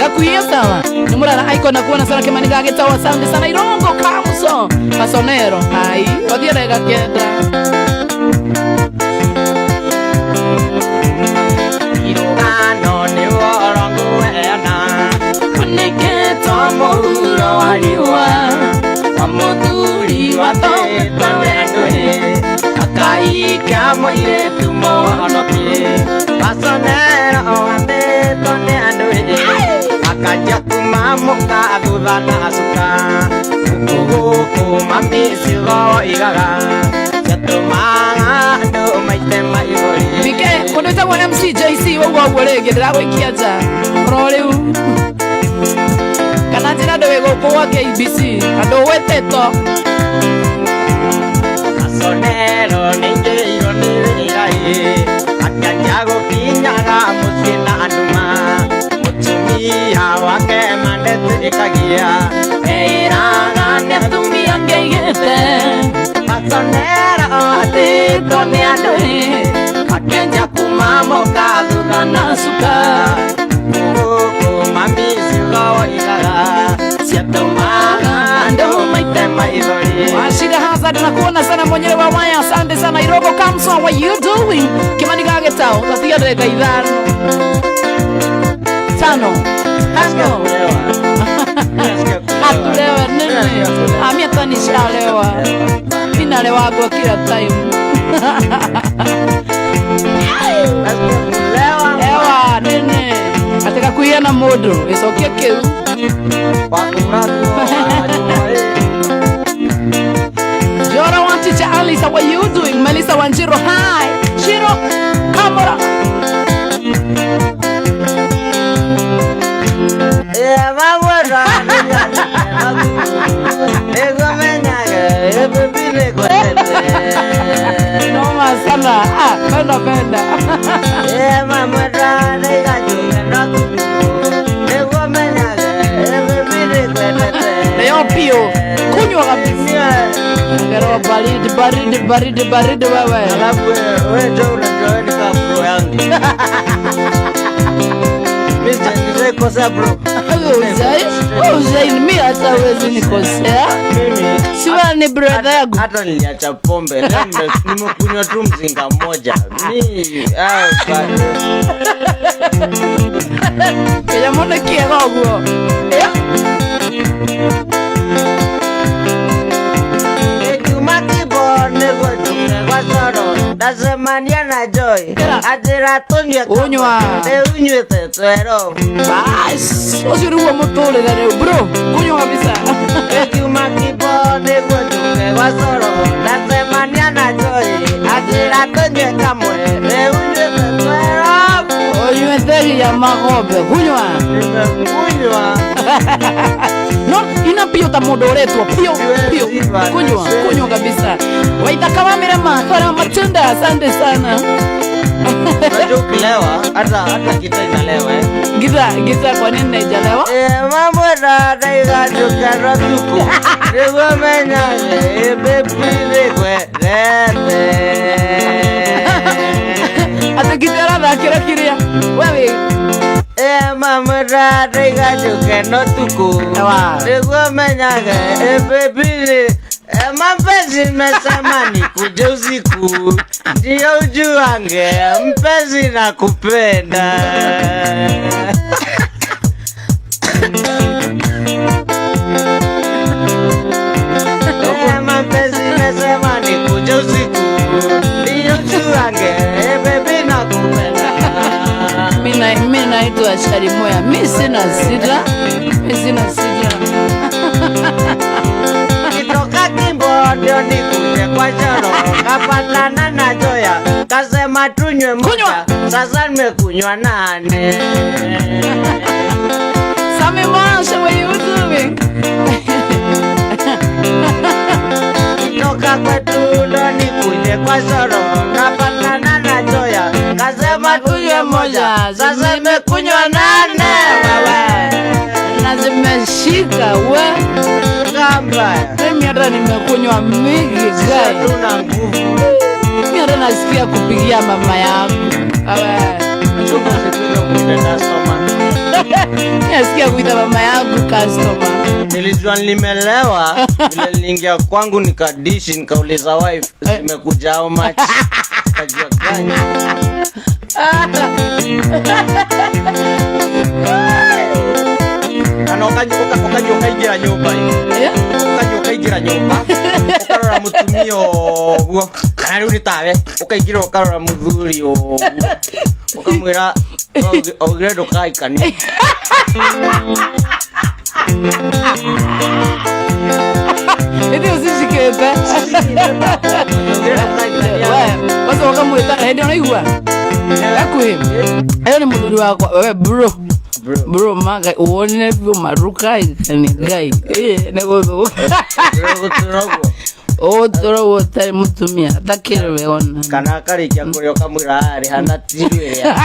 Gakuia sawa. Nimurara Icon na kuona sana Kemani gagetawa sandi sana Irongo Kamuso. Pasonero. Ai, odire gakenda. Irugano ni worongo ena. Kuniketo mohuro waliwa. Wamuturi wateta wendwe. Akai kamo ile tumo honokie. Pasonero ande thana suka Kuku mamisi go igaga Yatumaga do maite maigori Bike, kono ta wana MCJC wogwa gwelege ndagwikia ja roliu kana njira ndo wego kwa KBC ando weteto Asonero ningeiro nirai Akanjago kinyaga musina anduma Mutumia wake mandete ikagia Eiraga netumia ngeigete Asonero atito ni andoi akenja kumamo kadhuga na suka Kuku mamisi go igaga siatomaga ndo maite maigori Washida Hazard nakuona sana mwenyewe wa waya. Asante sana Irobo Kamso, what you doing? Kimani kage tao, tatia dakika idhano tano tano atulewe nene amia tani shalewa minalewa kwa kila time ewa nene ataka kuiana modo isokie keu Jora Wanchicha Alisa, what you doing? Melissa Wanjiro, hi. Shiro, Kamora. No más sana. Penda, penda. Leo pio. Kunywa kabisa. Ngero baridi wewe. Alafu wewe ndio unajua ni kama bro yangu. Mimi nikosa bro. Uzai mimi hata wezi nikosea. Siwa ni brother yangu. Hata niliacha pombe. Nimekunywa tu mzinga mmoja. Mimi Kaya mbona kiego. Dasemania na joy Atira tunye Unywa unywe tetero Bas Osiruwa motole dare bro Kunywa kabisa Ekiuma kipo Nego juke wasoro Dasemania na joy Atira tunye kamwe unywe tetero Unywe tegi ya magobe Kunywa No, ina pio ta modoretwa Pio Kunywa kabisa Waita kama mirema Kwa matunda asante sana Unajua ukilewa Hata kita inalewa Giza kwa nini naijalewa mambo dada igajuka ratuku Nego menyage Bebile kwe Ata kitara da kira kiria Wewe mama dada igajuka notuku Nego menyage Bebile mapenzi nimesema ni kuja usiku Ndiyo ujuange mpenzi na kupenda Mapenzi nimesema ni kuja usiku Ndiyo ujuange baby na kupenda Mimi naitwa Shari Moya Mimi sina sida Ndio nikuje kwa choro kapatana na joya kasema tunywe moja sasa nimekunywa nane Sami Marsha, what you doing? Toka kwetu ndo nikuje kwa choro kapatana na joya kasema tunywe moja sasa nimekunywa nane na zimeshika we kamba mimi hata nimekunywa mingi gai tuna nguvu mimi hata nasikia kupigia mama yangu chumba sikuja kupenda customer nasikia kuita mama yangu customer nilijua nimelewa vile niliingia kwangu nikadishi nikauliza wife zimekuja how much kajua gani Ano ukaigira nyumba ukaigira nyumba ukarora mutumio guo kana riu nitawe ukaigira ukarora muthuri ukamwira ogire ndukaikani Iti usisikete. Basi wakamwita hedi unaigua. Akuhi. Ayo ni mudhuri wako. Wewe bro. Bro maga uone vyo maruka ni gai. Nego. Otoro wote mutumia takire ona. Kana kari kya kuri okamwira ari hana tirwe ya.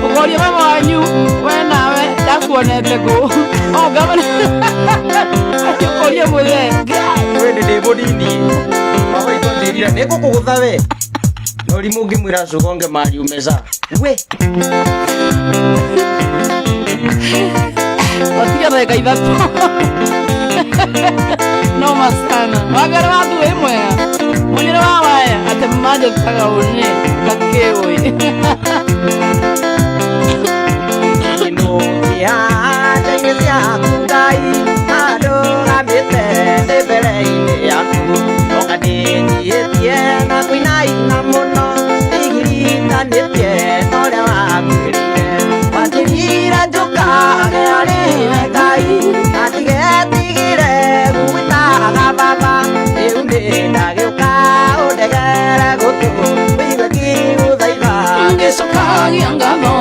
Ukoria mama wanyu we nawe takuonete go. Oh gavana. Ukoria mwe. We de bodini. Mama ikondiria neko kugutha we. Nori mungi mwira sugonge mari umeza. We. Watia na kaida tu. No masana. Wagara watu emwe. Mwenye wawa ate maje kaga one kakewe. Ino ya jenge ya kudai adora bete de bere ya okadeni etie na kuinai na mono igirita netie no le wakurire watirira joka ale kai atigire kuita ga baba eunde na geuka odegera goto bibaki udaiba Ngesoka ngangano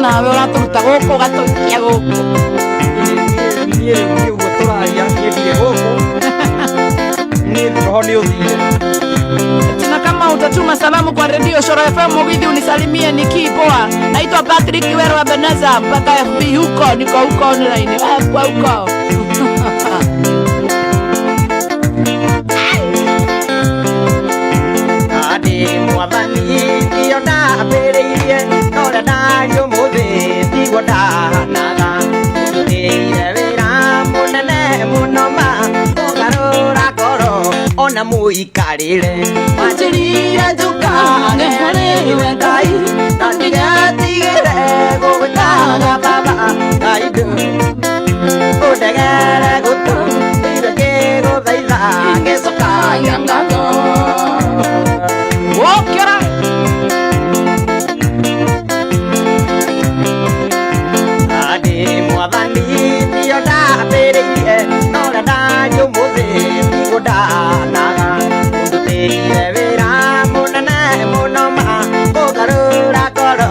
nawe uraturuta goko gatoikia goko niye mwe ugotoraria yediye goko ni roho ni uthire tuna kama utatuma salamu kwa Radio Shoro FM Mugithi unisalimie nikipoa. Naitwa Patrick Werwa Beneza mpaka FB huko niko huko online kwa huko ade mwathani ndiona bereirie nora nayo muthe tigwada naga ire wira munene munoma ugarura koro ona muikarire majirire njuka nehariwe ngai nandigatigire gugutaga baba ngaidu udegere gutu ibeke guthaitha ngecoka yangago Wokera ade mwathani ndiona bereirie nora nayo muthe tigudanaga unduteire wira munene munoma kugarura koro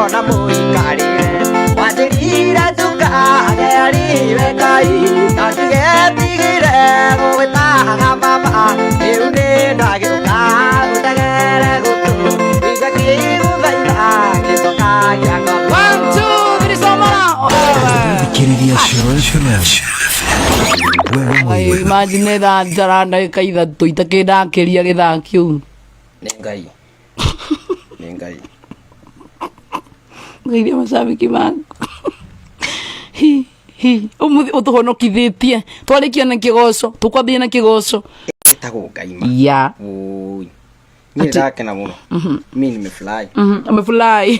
ona muikarire wanjirire njuka geariwe ngai nandigetigire gugwitaga baba riu ni ndagiuka udegere gutu igaki guthaitha gicoka giago 1 2 3 somara Thikiriria Shoro FM. Ai imagine that jaranda kaida tuitakenda kiria githakiu ni ngai ngiria mashabiki bangu hi umuthi utuhonokithitie twarikia na kigoco tukwathie na kigoco itago ngaima ya oi ni ndakena muno mimi nimefly amefly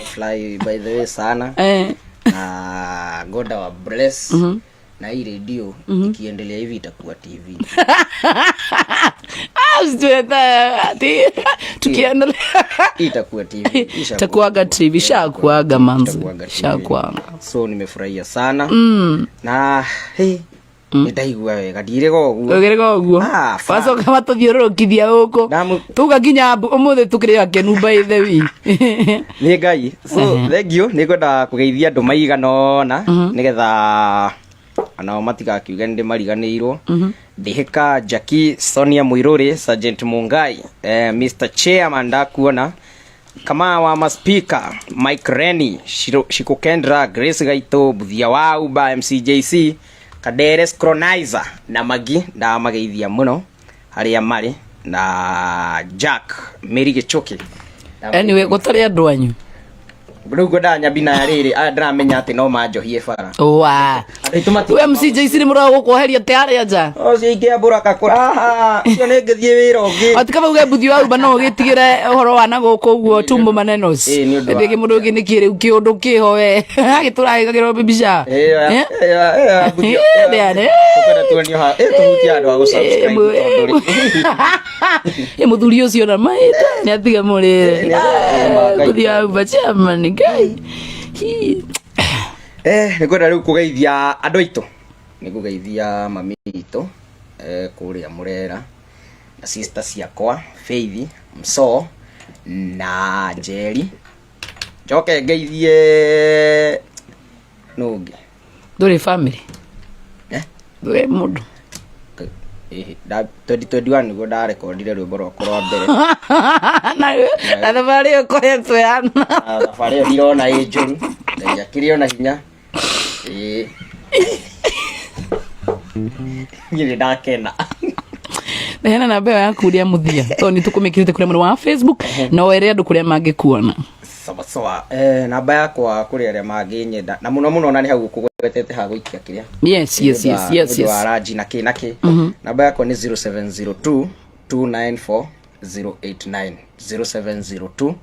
by the way sana na God wa bless na hii radio ikiendelea hivi itakuwa TV tukiendelea itakuwa TV itakuwa TV shakuaga manzi shakuaga so nimefurahia sana na nitaigua wega ndirego guo faso kama tuthiurukithia huko tuga kinya umuthi tukiria kenu by the way ni ngai so thengio nikwenda kugeithia andu maiganona nigetha anao matigakiuga ndi mariganirwo ndihika Jackie Sonia Muiruri Sergeant Mungai Mr Chairman ndakuona kama wa maspika Mike Rennie Shikukendra Grace Gaito Buthia wa Uba MCJC Kadere Scronizer na magi nda mageithia muno haria mari na Jack Mary Gichoki anyway gutari andu anyu Brugo da nyabina ya riri ndramenya ati no manjohie bara wa we MCJC ni mura gukoheria tayari aja ciingia buraka kura cio ni ngithie wira ungi ati kama uge Buthia wa Uba no gitigire uhoro wa nago koguo tumbo manenos ndigi mundu ungi ni kiriu kiundu kiho we gituragigagirwo bibica Buthia ukenda tuonio ha tuhutia andu agu subscribe muthuri ucio na maita ni atiga murire kuthia bacha man guy nikwenda riu kugeithia andu aitu nikugeithia mami itu kuria Murera na sister ciakwa Faith Mso na Jerry joke ngeithie nungi nduri family nduri mundu 2021 niguo ndarekondire rwimbo rwakwa rwa mbere na thabari ukoretwo yana thabari ndirona ĩ njũru njakĩrio na hinya nyiri ndakena hena namba ya kuria muthia to ni tukumikirite kuri wa Facebook no were andu kuria mangikuona sawa namba yakwa kuri aria manginyenda na muno na ni hau kugwetete ha guikia kiria yes waraji na kinaki namba yakwa ni 0702 294 089 0702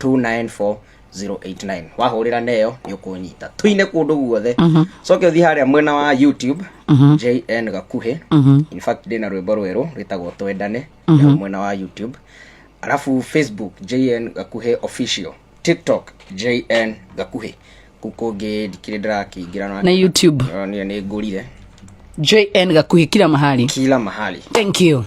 294 089 wahurira neyo yukunyita tuine kundu guothe soke uthi haria mwena wa YouTube JN Gakuhe in fact dina rwimbo rweru ritagwo twendane ya mwena wa YouTube alafu Facebook JN Gakuhe official TikTok JN Gakuhe kukonge dikire ndirakingira na YouTube ni ngurire JN Gakuhe kila mahali thank you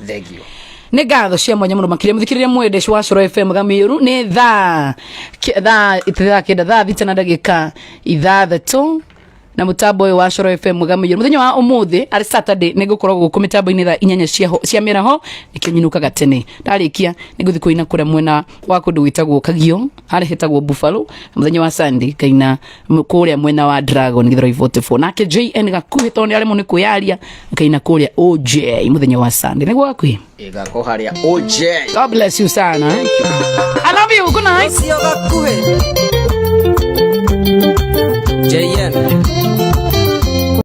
ne gatho cia mwanya muno makire muthikirire mwende wa Coro FM Gamiru ne tha kenda tha thita ndagika ithathatũ na mutambo uyu wa Coro FM Gamiru muthenya wa umuthi ari Saturday nigukorwo guku mitambo-ini tha 4 cia miraho nikinyinukaga tene ndarikia niguthi kuina kuria mwena wa kundu witagwo Kagio hari hetagwo Buffalo muthenya wa Sunday kaina kuria mwena wa Dragon githiro 44 nake JN Gakuhe toni ari muni kuyaria kaina kuria OJ muthenya wa Sunday niguo Gakuhe gako haria OJ. God bless you sana. I love you. Good night.